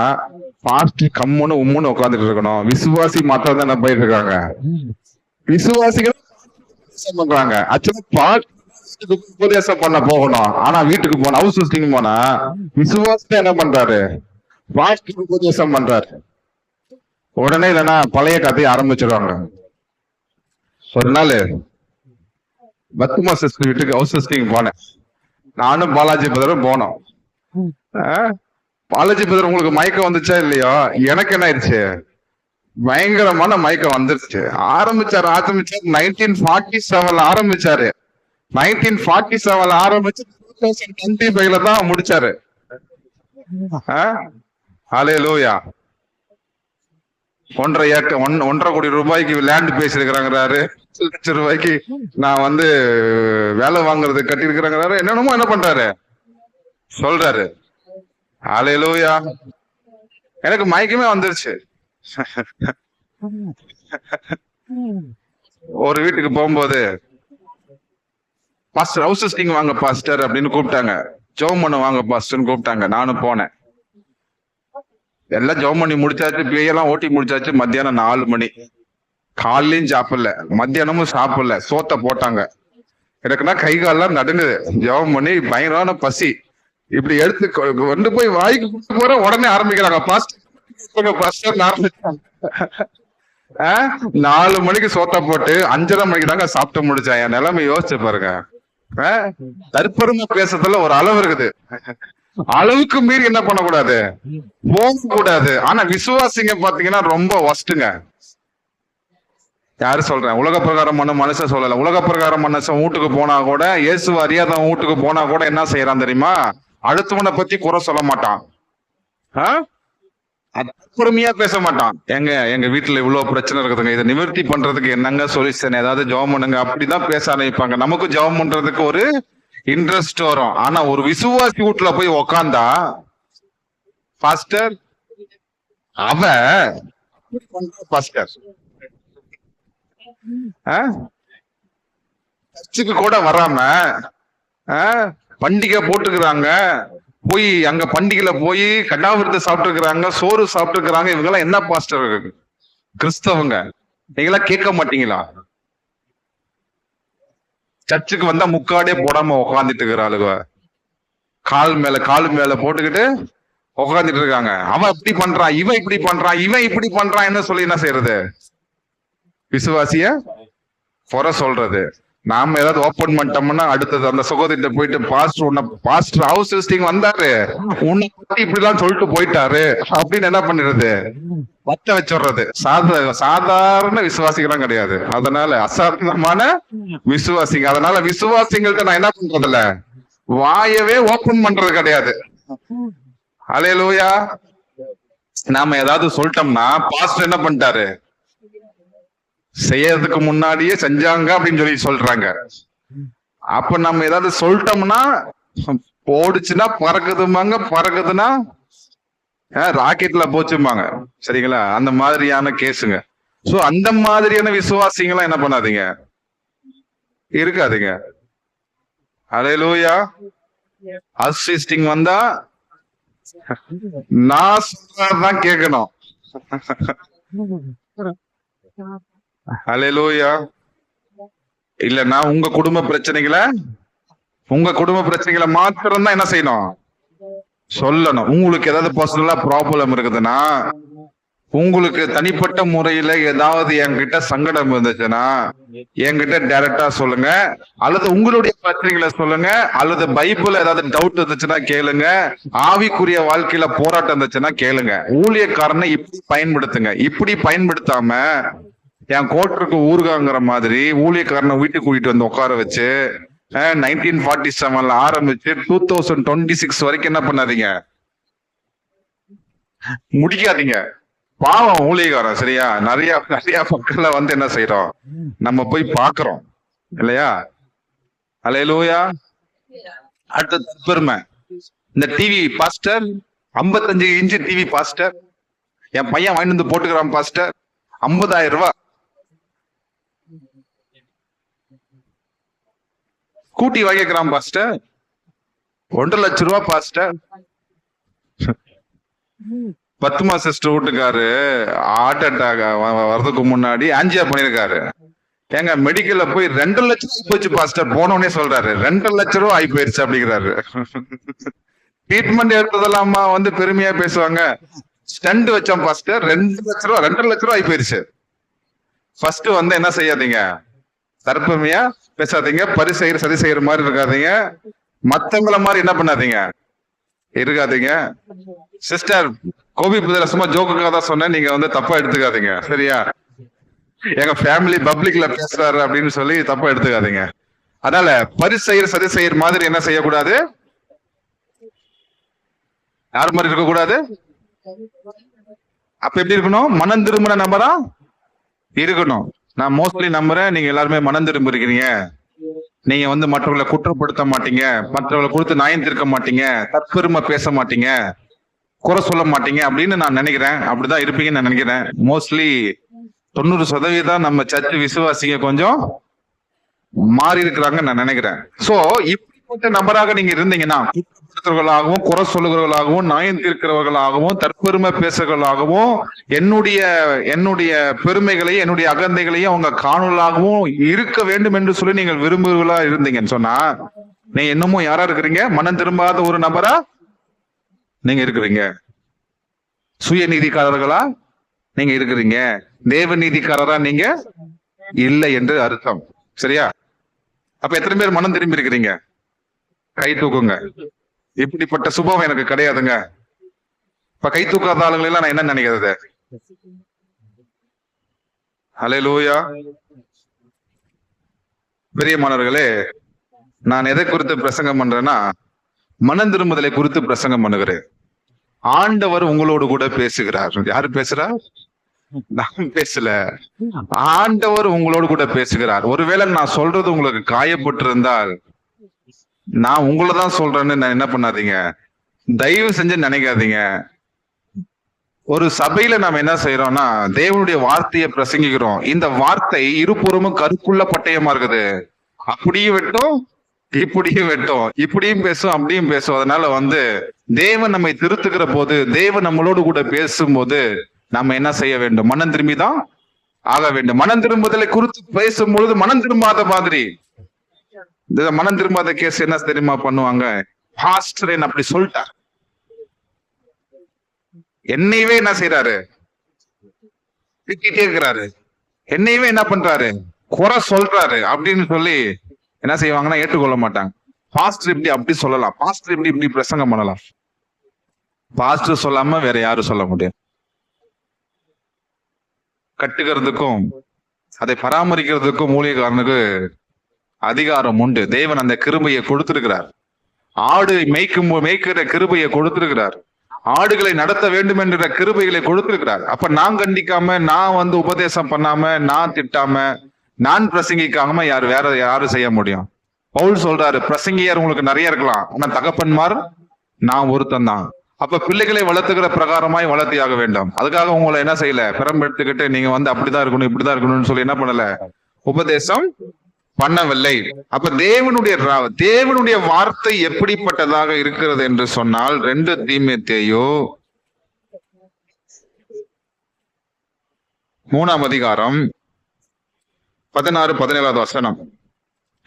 பாஸ்ட் கம்முன்னு உம்முன்னு உட்காந்துட்டு இருக்கணும். விசுவாசி மாத்திரம் தான் என்ன போயிட்டு இருக்காங்க. விசுவாசிகள் பண்றாங்க. ஆக்சுவலா உபதேசம் பண்ண போகணும். ஆனா வீட்டுக்கு போன ஹவுஸ் விசிட்டிங் போனா விசுவாசத்தை என்ன பண்றாரு? பாஸ்ட் உபதேசம் பண்றாரு. உடனே இல்லைன்னா பழைய கதையை ஆரம்பிச்சிருவாங்க. ஒரு நாள் பத்துமா சிஸ்டர் வீட்டுக்கு ஹவுஸ் விசிட்டிங் போனேன். நானும் பாலாஜி பிரதரும் போனோம். பாலாஜி பிரதர் உங்களுக்கு மயக்கம் வந்துச்சா இல்லையோ, எனக்கு என்ன ஆயிடுச்சு? பயங்கரமான மயக்கம் வந்துருச்சு. ஆரம்பிச்சாரு 1947 ஆரம்பிச்சாரு. 1947 ஆரம்பிச்சு 2025 தான் முடிச்சாரு. ஹல்லேலூயா. 1.5 கோடி ரூபாய்க்கு லேண்ட் பேசிருக்கிறாங்கிறாரு. லட்சம் ரூபாய்க்கு நான் வேலை வாங்குறது கட்டிருக்கிறாங்கிறாரு. என்னென்னமோ என்ன பண்றாரு சொல்றாரு. ஹல்லேலூயா. எனக்கு மயக்கமே வந்துருச்சு. ஒரு வீட்டுக்கு போகும்போது பாஸ்டர் ஹவுஸ் விசிட்டிங் வாங்க பாஸ்டர் அப்படின்னு கூப்பிட்டாங்க. ஜெபம் பண்ண வாங்க பாஸ்டர்னு கூப்பிட்டாங்க. நானும் போனேன். எல்லாம் ஜெபம் பண்ணி முடிச்சாச்சு, பியெல்லாம் ஓட்டி முடிச்சாச்சு. மத்தியானம் 4 மணி. காலையும் சாப்பிடல, மத்தியானமும் சாப்பிடல. சோத்த போட்டாங்க. எனக்குன்னா கை காலெல்லாம் நடுங்குது. ஜெபம் பண்ணி பயங்கரமான பசி. இப்படி எடுத்து கொண்டு போய் வாய்க்கு கூட்டு போற உடனே ஆரம்பிக்கிறாங்க. பாஸ்டர் ஆரம்பிச்சாங்க. 4 மணிக்கு சோத்த போட்டு 5:30 மணிக்கு தாங்க சாப்பிட்டு முடிச்சேன். என் நிலைமை யோசிச்சு பாருங்க. தற்பெருமை பேசுறதுல ஒரு அளவு இருக்குது. அளவுக்கு மீறி என்ன பண்ணக்கூடாது, போக கூடாது. ஆனா விசுவாசிங்க பாத்தீங்கன்னா ரொம்ப ஒஸ்ட்டுங்க. யாரு சொல்றேன்? உலக பிரகாரமான மனுஷன் சொல்லல. உலக பிரகார மனுஷன் வீட்டுக்கு போனா கூட, இயேசு அறியாதவன் வீட்டுக்கு போனா கூட என்ன செய்யறான் தெரியுமா? அடுத்தவனை பத்தி குறை சொல்ல மாட்டான். பொறுமையா பேச மாட்டான். எங்க வீட்டுல இவ்வளவு பிரச்சனை இருக்குதுங்க, இதை நிவர்த்தி பண்றதுக்கு என்னங்க சொல்யூஷன், ஏதாவது ஜெபம் பண்ணுங்க, அப்படிதான் பேச ஆரம்பிப்பாங்க. நமக்கு ஜெபம் பண்றதுக்கு ஒரு இன்ட்ரெஸ்ட் வரும். ஆனா ஒரு விசுவாசி வீட்டுல போய் உக்காந்தா பாஸ்டர் பாஸ்டர் சர்ச்சுக்கு கூட வராம பண்டிகை போட்டுக்கிறாங்க, போய் அங்க பண்டிகையில போய் கடாவிரத்தை சாப்பிட்டு இருக்கிறாங்க, சோறு சாப்பிட்டு இருக்கிறாங்க. இவங்க எல்லாம் என்ன பாஸ்டர் கிறிஸ்தவங்க? நீங்களா கேட்க மாட்டீங்களா? சர்ச்சுக்கு வந்தா முக்காடே போடாம உக்காந்துட்டு இருக்கிற ஆளுங்க, கால் மேல போட்டுக்கிட்டு உக்காந்துட்டு இருக்காங்க. அவன் இப்படி பண்றான், இவன் இப்படி பண்றான், இவன் இப்படி பண்றான், என்ன சொல்லி என்ன செய்யறது? விசுவாசிய குறை சொல்றது. நாம ஏதாவது ஓபன் பண்ணிட்டோம்னா அடுத்தது அந்த சகோதரிட்ட போயிட்டு பாஸ்டர் ஹவுஸ் விசிட்டிங் வந்தாரு, உன்னை பத்தி இப்படி எல்லாம் சொல்லிட்டு போயிட்டாரு அப்படின்னு என்ன பண்ணிடுறது? பத்த வச்சுடுறது. சாதாரண விசுவாசிகளும் கிடையாது. அதனால அசாதாரணமான விசுவாசிங்க. அதனால விசுவாசிங்கள்ட்ட நான் என்ன பண்றதில்ல, வாயவே ஓபன் பண்றது கிடையாது. ஹல்லேலூயா. நாம ஏதாவது சொல்லிட்டோம்னா பாஸ்டர் என்ன பண்ணிட்டாரு, செய்யறதுக்கு முன்னாடியே செஞ்சாங்க அப்படின்னு சொல்லி சொல்றாங்க. அப்ப நம்ம ஏதாவது சொல்லிட்டோம்னா, போடுச்சுன்னா பறக்குதுமாங்க, பறக்குதுன்னா ராக்கெட்ல போச்சும்பாங்க, சரிங்களா? அந்த மாதிரியான கேஸுங்க. சோ அந்த மாதிரியான விசுவாசிங்களாம் என்ன பண்ணாதீங்க, இருக்காதீங்க. ஹல்லேலூயா. அசிஸ்டிங் வந்தா நான் சொல்றதான் கேட்கணும். ஹல்லேலூயா. இல்லன்னா உங்க குடும்ப பிரச்சனைகளை மாத்திரம் தான் என்ன செய்யணும், சொல்லணும். உங்களுக்கு ஏதாவது பர்சனலா ப்ராப்ளம் இருக்குதுன்னா, உங்களுக்கு தனிப்பட்ட முறையில ஏதாவது என்கிட்ட சங்கடம் இருந்துச்சுன்னா என்கிட்ட டைரக்டா சொல்லுங்க, அல்லது உங்களுடைய பிரச்சனைகளை சொல்லுங்க, அல்லது பைபிள் ஏதாவது டவுட் இருந்துச்சுன்னா கேளுங்க, ஆவிக்குரிய வாழ்க்கையில போராட்டம் இருந்துச்சுன்னா கேளுங்க. ஊழியக்காரனை இப்படி பயன்படுத்துங்க. இப்படி பயன்படுத்தாம என் கோட்டருக்கு ஊருகாங்கிற மாதிரி ஊழியக்காரனை வீட்டுக்கு கூட்டிட்டு வந்து உட்கார வச்சு 1947 ஆரம்பிச்சு 2026 வரைக்கும் என்ன பண்ணாதீங்க, முடிக்காதீங்க. பாவம் ஊழியக்காரன், சரியா? நிறைய மக்களை வந்து என்ன செய்யறோம், நம்ம போய் பாக்குறோம் இல்லையா? ஹல்லேலூயா. அடுத்த பெருமை, இந்த TV pastor 55 inch TV pastor, என் பையன் வாங்கிட்டு வந்து போட்டுக்கிறான் பாஸ்டர், 50,000 ரூபாய். ஸ்கூட்டி வாங்கிக்கிறான் பாஸ்டர், 1.5 லட்சம் ரூபாய் பாஸ்டர். பத்துமா சிஸ்டர் வீட்டுக்காரு ஹார்ட் அட்டாக் வர்றதுக்கு முன்னாடி ஆஞ்சியா பண்ணிருக்காரு. ஏங்க மெடிக்கல்ல போய் 2 லட்சம் போச்சு பாஸ்டர், போனோடனே சொல்றாரு 2 லட்சம் ரூபாய் ஆகி போயிருச்சு அப்படிங்கிறாரு. ட்ரீட்மெண்ட் எடுத்ததெல்லாமா வந்து பெருமையா பேசுவாங்க. ஸ்டண்ட் வச்சோம் பாஸ்டர், 2 லட்சம் ரூபாய் 2.5 லட்சம் ரூபாய் ஆகி போயிருச்சு. ஃபர்ஸ்ட் வந்து என்ன செய்யாதீங்க, தற்பமையா பேசாதீங்க, பரிசெய்கிற சதி செய்யற மாதிரி இருக்காதீங்க, மத்தவங்கள மாதிரி என்ன பண்ணாதீங்க, இருக்காதீங்க. சிஸ்டர் கோபி புதிர சும்மா ஜோக்குக்காக தான் சொன்னேன், நீங்க வந்து தப்பா எடுத்துக்காதீங்க, சரியா? எங்க ஃபேமிலி பப்ளிக்ல பேசுறாரு அப்படின்னு சொல்லி தப்பா எடுத்துக்காதீங்க. அதனால பரிசெய்கிற சதி செய்யற மாதிரி என்ன செய்யக்கூடாது, யார் மாதிரி இருக்க கூடாது. அப்ப எப்படி இருக்கணும், மனம் திரும்பின நம்பரா இருக்கணும். நான் மோஸ்ட்லி நம்புறேன் நீங்க எல்லாருமே மனம் திரும்பி இருக்கிறீங்க. நீங்க வந்து மற்றவங்களை குற்றப்படுத்த மாட்டீங்க, மற்றவங்களை கொடுத்து நியாயம் தீர்க்க மாட்டீங்க, தற்பெருமை பேச மாட்டீங்க, குறை சொல்ல மாட்டீங்க அப்படின்னு நான் நினைக்கிறேன். அப்படிதான் இருப்பீங்கன்னு நான் நினைக்கிறேன். மோஸ்ட்லி 90% நம்ம சர்ச் விசுவாசிங்க கொஞ்சம் மாறி இருக்கிறாங்க நான் நினைக்கிறேன். சோ இப்படிப்பட்ட நபராக நீங்க இருந்தீங்கன்னா, குற்றப்படுத்துறவர்களாகவும், குறை சொல்லுகிறவர்களாகவும், நியாயம் தீர்க்கிறவர்களாகவும், தற்பெருமை பேசுகிறவர்களாகவும், என்னுடைய பெருமைகளையும் என்னுடைய அகந்தைகளையும் அவங்க காணொலாகவும் இருக்க வேண்டும் என்று சொல்லி நீங்கள் விரும்புகளா இருந்தீங்கன்னு சொன்னா, நீங்க இன்னமும் யாரா இருக்கிறீங்க, மனம் திரும்பாத ஒரு நபரா நீங்க இருக்கிறீங்க. சுய நீதிக்காரர்களா நீங்க இருக்கிறீங்க, தேவ நீதிக்காரரா நீங்க இல்லை என்று அர்த்தம், சரியா? அப்ப எத்தனை பேர் மனம் திரும்பி இருக்கிறீங்க? கை தூக்குங்க. இப்படிப்பட்ட சுபாவம் எனக்கு கிடையாதுங்க. இப்ப கை தூக்காத ஆளுங்களெல்லாம் நான் என்ன நினைக்கிறது? ஹல்லேலூயா. பிரியமானவர்களே, நான் எதை குறித்து பிரசங்கம் பண்றேன்னா, மனம் திரும்புதலை குறித்து பிரசங்கம் பண்ணுகிறேன். ஆண்டவர் உங்களோடு கூட பேசுகிறார். யாரு பேசுறா? நான் பேசல, ஆண்டவர் உங்களோடு கூட பேசுகிறார். ஒருவேளை நான் சொல்றது உங்களுக்கு காயப்பட்டு இருந்தால், நான் உங்களை தான் சொல்றேன்னு நான் என்ன பண்ணாதீங்க, தயவு செஞ்சு நினைக்காதீங்க. ஒரு சபையில நாம என்ன செய்யறோம்னா, தேவனுடைய வார்த்தையை பிரசங்கிக்கிறோம். இந்த வார்த்தை இருபுறமும் கருக்குள்ள பட்டயமா இருக்குது. அப்படியும் வெட்டும், இப்படியும் வெட்டும், இப்படியும் பேசும், அப்படியும் பேசும். அதனால வந்து தேவன் நம்மை திருத்துக்கிற போது, தேவன் நம்மளோடு கூட பேசும்போது நம்ம என்ன செய்ய வேண்டும், மனம் திரும்பிதான் ஆக வேண்டும். மனம் திரும்புதலை குறித்து பேசும்பொழுது மனம் திரும்பாத மாதிரி, இந்த மனம் திரும்பாத கேஸ் என்ன தெரியுமா பண்ணுவாங்க, பாஸ்டர் என்ன அப்படி சொல்லிட்டார், என்னையவே என்ன செய்யறாரு, திட்டிட்டே இருக்கிறாரு, என்னையவே என்ன பண்றாரு, குறை சொல்றாரு அப்படின்னு சொல்லி என்ன செய்வாங்கன்னா ஏற்றுக்கொள்ள மாட்டாங்க. பாஸ்டர் இப்படி அப்படி சொல்லலாம், பாஸ்டர் இப்படி இப்படி பிரசங்கம் பண்ணலாம். பாஸ்டர் சொல்லாம வேற யாரும் சொல்ல முடியும். கட்டுகிறதுக்கும் அதை பராமரிக்கிறதுக்கும் ஊழியக்காரனுக்கு அதிகாரம் உண்டு. தேவன் அந்த கிருபையை கொடுத்திருக்கிறார். ஆடு மேய்க்கிற கிருபையை கொடுத்திருக்கிறார். ஆடுகளை நடத்த வேண்டும் என்ற கிருபைகளை கொடுத்திருக்கிறார். அப்ப நான் கண்டிக்காம, நான் வந்து உபதேசம் பண்ணாம, நான் திட்டாம, நான் பிரசங்கிக்காம வேற யாரும் செய்ய முடியும்? பவுல் சொல்றாரு, பிரசங்கியார் உங்களுக்கு நிறைய இருக்கலாம், ஆனா தகப்பன்மார் நான் ஒருத்தன் தான். அப்ப பிள்ளைகளை வளர்த்துக்கிற பிரகாரமாய் வளர்த்தியாக வேண்டும். அதுக்காக உங்களை என்ன செய்யல, பிறம்பு எடுத்துக்கிட்டு நீங்க வந்து அப்படிதான் இருக்கணும் இப்படிதான் இருக்கணும்னு சொல்லி என்ன பண்ணல, உபதேசம் பண்ணவில்லை. அப்ப தேவனுடைய வார்த்தை எப்படிப்பட்டதாக இருக்கிறது என்று சொன்னால் 2 தீமோத்தேயு 3ஆம் அதிகாரம் 16-17 வசனம்.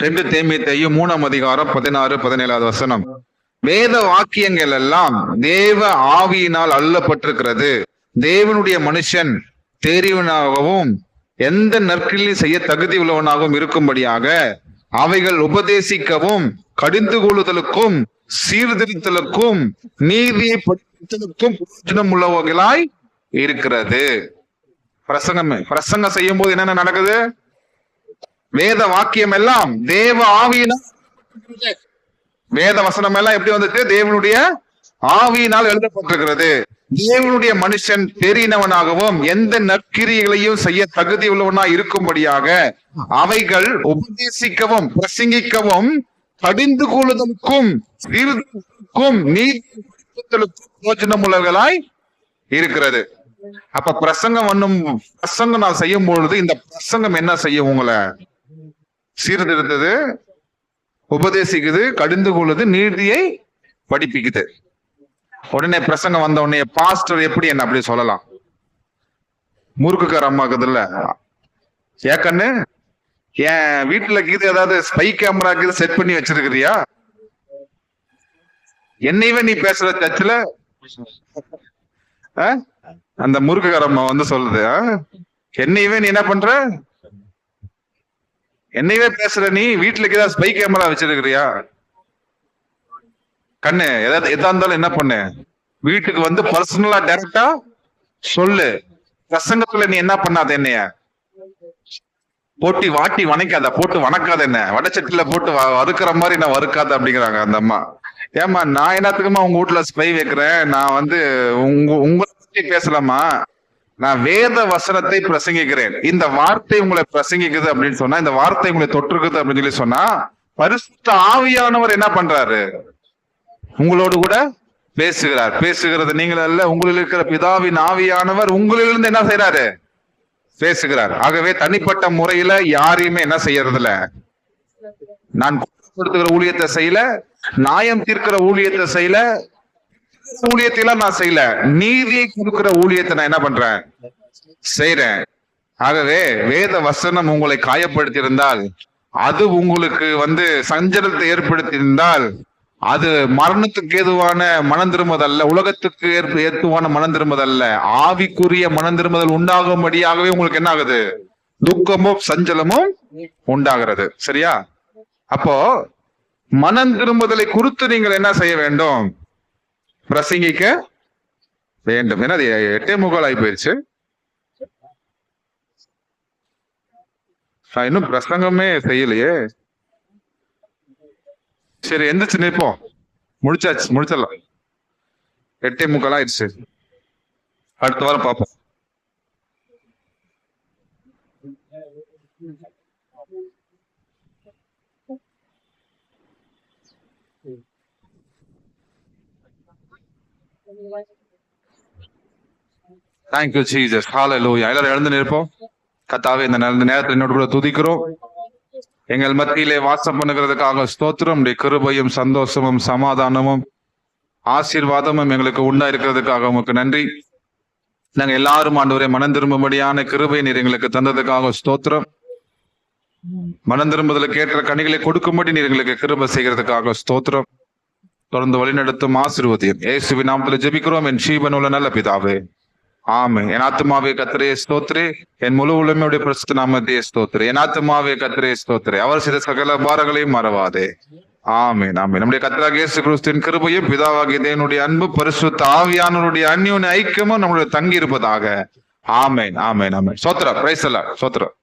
2 தீமோத்தேயு 3ஆம் அதிகாரம் 16-17 வசனம். வேத வாக்கியங்கள் எல்லாம் தேவ ஆவியினால் அருளப்பட்டிருக்கிறது. தேவனுடைய மனுஷன் தெரிவனாகவும் எந்த நற்கிரியும் செய்ய தகுதி உள்ளவனாகவும் இருக்கும்படியாக அவைகள் உபதேசிக்கவும் கடிந்து கொள்ளுதலுக்கும் சீர்திருத்தலுக்கும் நீதியை படித்தலுக்கும் பிரயோஜனம் உள்ளவர்களாய் இருக்கிறது. பிரசங்கம் செய்யும் போது என்னென்ன நடக்குது? வேத வாக்கியம் எல்லாம் தேவ ஆவியினால், வேத வசனம் எல்லாம் எப்படி வந்துட்டு? தேவனுடைய ஆவியினால் எழுதப்பட்டிருக்கிறது. தேவனுடைய மனுஷன் தெரிந்தவனாகவும் எந்த நற்கிரியைகளையும் செய்ய தகுதி உள்ளவனாய் இருக்கும்படியாக அவைகள் உபதேசிக்கவும் பிரசங்கிக்கவும் கடிந்து கொள்ளுதலுக்கும் சீர்திருத்தலுக்கும் நீதிக்கும் பிரயோஜனம் உள்ளவர்களாய் இருக்கிறது. அப்ப பிரசங்கம் நான் செய்யும் பொழுது இந்த பிரசங்கம் என்ன செய்யும்? உங்களை சீர்திருத்தது, உபதேசிக்குது, கடிந்து கொள்ளுது, நீதியை படிப்பிக்குது. உடனே பிரசங்கம் வந்த உடனே பாஸ்டர் எப்படி என்ன அப்படி சொல்லலாம்? முறுக்குக்கார அம்மாக்குதுல்ல, ஏக்கண்ணு என் வீட்டுல கீது ஏதாவது ஸ்பை கேமரா கீது செட் பண்ணி வச்சிருக்கிறியா? என்னையவே நீ பேசுற சர்ச்சில் அந்த முறுக்குக்கார அம்மா வந்து சொல்லுது, என்னையவே நீ என்ன பண்ற, என்னையவே பேசுற, நீ வீட்டுல ஏதாவது ஸ்பை கேமரா வச்சிருக்கிறியா? கண்ணு எதா இருந்தாலும் என்ன பண்ணு, வீட்டுக்கு வந்து பர்சனலா டைரக்டா சொல்லு. பிரசங்கத்துல நீ என்ன பண்ணாத, என்னைய போட்டி வாட்டி வணக்காத, போட்டு வணக்காத, என்ன வடச்சட்டில போட்டு வறுக்கிற மாதிரி நான் வறுக்காத அப்படிங்கிறாங்க அந்த அம்மா. ஏமா நான் என்னத்துக்குமா உங்க வீட்டுல ஸ்பை வைக்கிறேன்? நான் வந்து உங்களை பத்தி பேசலாமா? நான் வேத வசனத்தை பிரசங்கிக்கிறேன். இந்த வார்த்தை உங்களை பிரசங்கிக்குது அப்படின்னு சொன்னா, இந்த வார்த்தை உங்களை தொற்றுக்குது அப்படின்னு சொல்லி சொன்னா, பரிசுத்த ஆவியானவர் என்ன பண்றாரு? உங்களோடு கூட பேசுகிறார். பேசுகிறது நீங்கள் அல்ல, உங்களில் இருக்கிற பிதாவின் ஆவியானவர் உங்களிலிருந்து என்ன செய்யறாரு? பேசுகிறார். ஆகவே தனிப்பட்ட முறையில யாரையுமே என்ன செய்யறதில்ல, நான் கொடுத்துக்கிற ஊழியத்தை செய்யல, நியாயம் தீர்க்கிற ஊழியத்தை செய்யல, ஊழியத்தையெல்லாம் நான் செய்யல, நீதியை கொடுக்கிற ஊழியத்தை நான் என்ன பண்றேன்? செய்யறேன். ஆகவே வேத வசனம் உங்களை காயப்படுத்தி இருந்தால், அது உங்களுக்கு வந்து சஞ்சலத்தை ஏற்படுத்தி இருந்தால், அது மரணத்துக்கு ஏதுவான மனம் திரும்புதல்ல, உலகத்துக்கு ஏற்றுவான மனம் திரும்புதல்ல, ஆவிக்குரிய மனம் திரும்புதல் உண்டாகும்படியாகவே உங்களுக்கு என்ன ஆகுது? துக்கமும் சஞ்சலமும் உண்டாகிறது. சரியா? அப்போ மனம் திரும்புதலை குறித்து நீங்கள் என்ன செய்ய வேண்டும்? பிரசங்கிக்க வேண்டும். ஏன்னா 8:45 ஆகி போயிருச்சு. இன்னும் பிரசங்கமே செய்யலையே. சரி, எந்திரிச்சு நிற்போம். முடிச்சிடலாம். 8:45 ஆயிடுச்சு. அடுத்த வாரம் பார்ப்போம். Thank you Jesus. ஹல்லேலூயா. எல்லாரும் எழுந்து நிற்போம். கர்த்தாவே, இந்த நேரத்தில் என்னோட கூட துதிக்கிறோம். எங்கள் மத்தியிலே வாசம் பண்ணுகிறதுக்காக ஸ்தோத்திரம். கிருபையும் சந்தோஷமும் சமாதானமும் ஆசீர்வாதமும் எங்களுக்கு உண்டா இருக்கிறதுக்காக உமக்கு நன்றி. நாங்க எல்லாரும் ஆண்டவரே மனம் திரும்பும்படியான கிருபை நீர் எங்களுக்கு தந்ததுக்காக ஸ்தோத்திரம். மனம் திரும்புதலுக்கு ஏற்ற கனிகளை கொடுக்கும்படி நீர் எங்களுக்கு கிருபை செய்கிறதுக்காக ஸ்தோத்திரம். தொடர்ந்து வழிநடத்தும் ஆசீர்வதியும் இயேசுவின் நாமத்தில் ஜெபிக்கிறோம் என் ஜீவனுள்ள நல்ல பிதாவே, ஆமென். என் ஆத்துமாவே கர்த்தரே ஸ்தோத்திரே, என் முழு உள்ளமையுடைய பரிசுத்த நாமத்தையே ஸ்தோத்திரே. என் ஆத்துமாவே கர்த்தரே ஸ்தோத்திரே, அவர் செய்த சகல பாரங்களையும் மறவாதே. ஆமென், ஆமென். நம்முடைய கர்த்தராகிய இயேசு கிறிஸ்துவின் கிருபையும் பிதாவாகிய தேவனுடைய அன்பு பரிசுத்த ஆவியானவருடைய அந்யோன்ய ஐக்கியமும் நம்மளுடைய தங்கி இருப்பதாக. ஆமென், ஆமென், ஆமென். ஸ்தோத்திரம். Praise the Lord. ஸ்தோத்திரம்.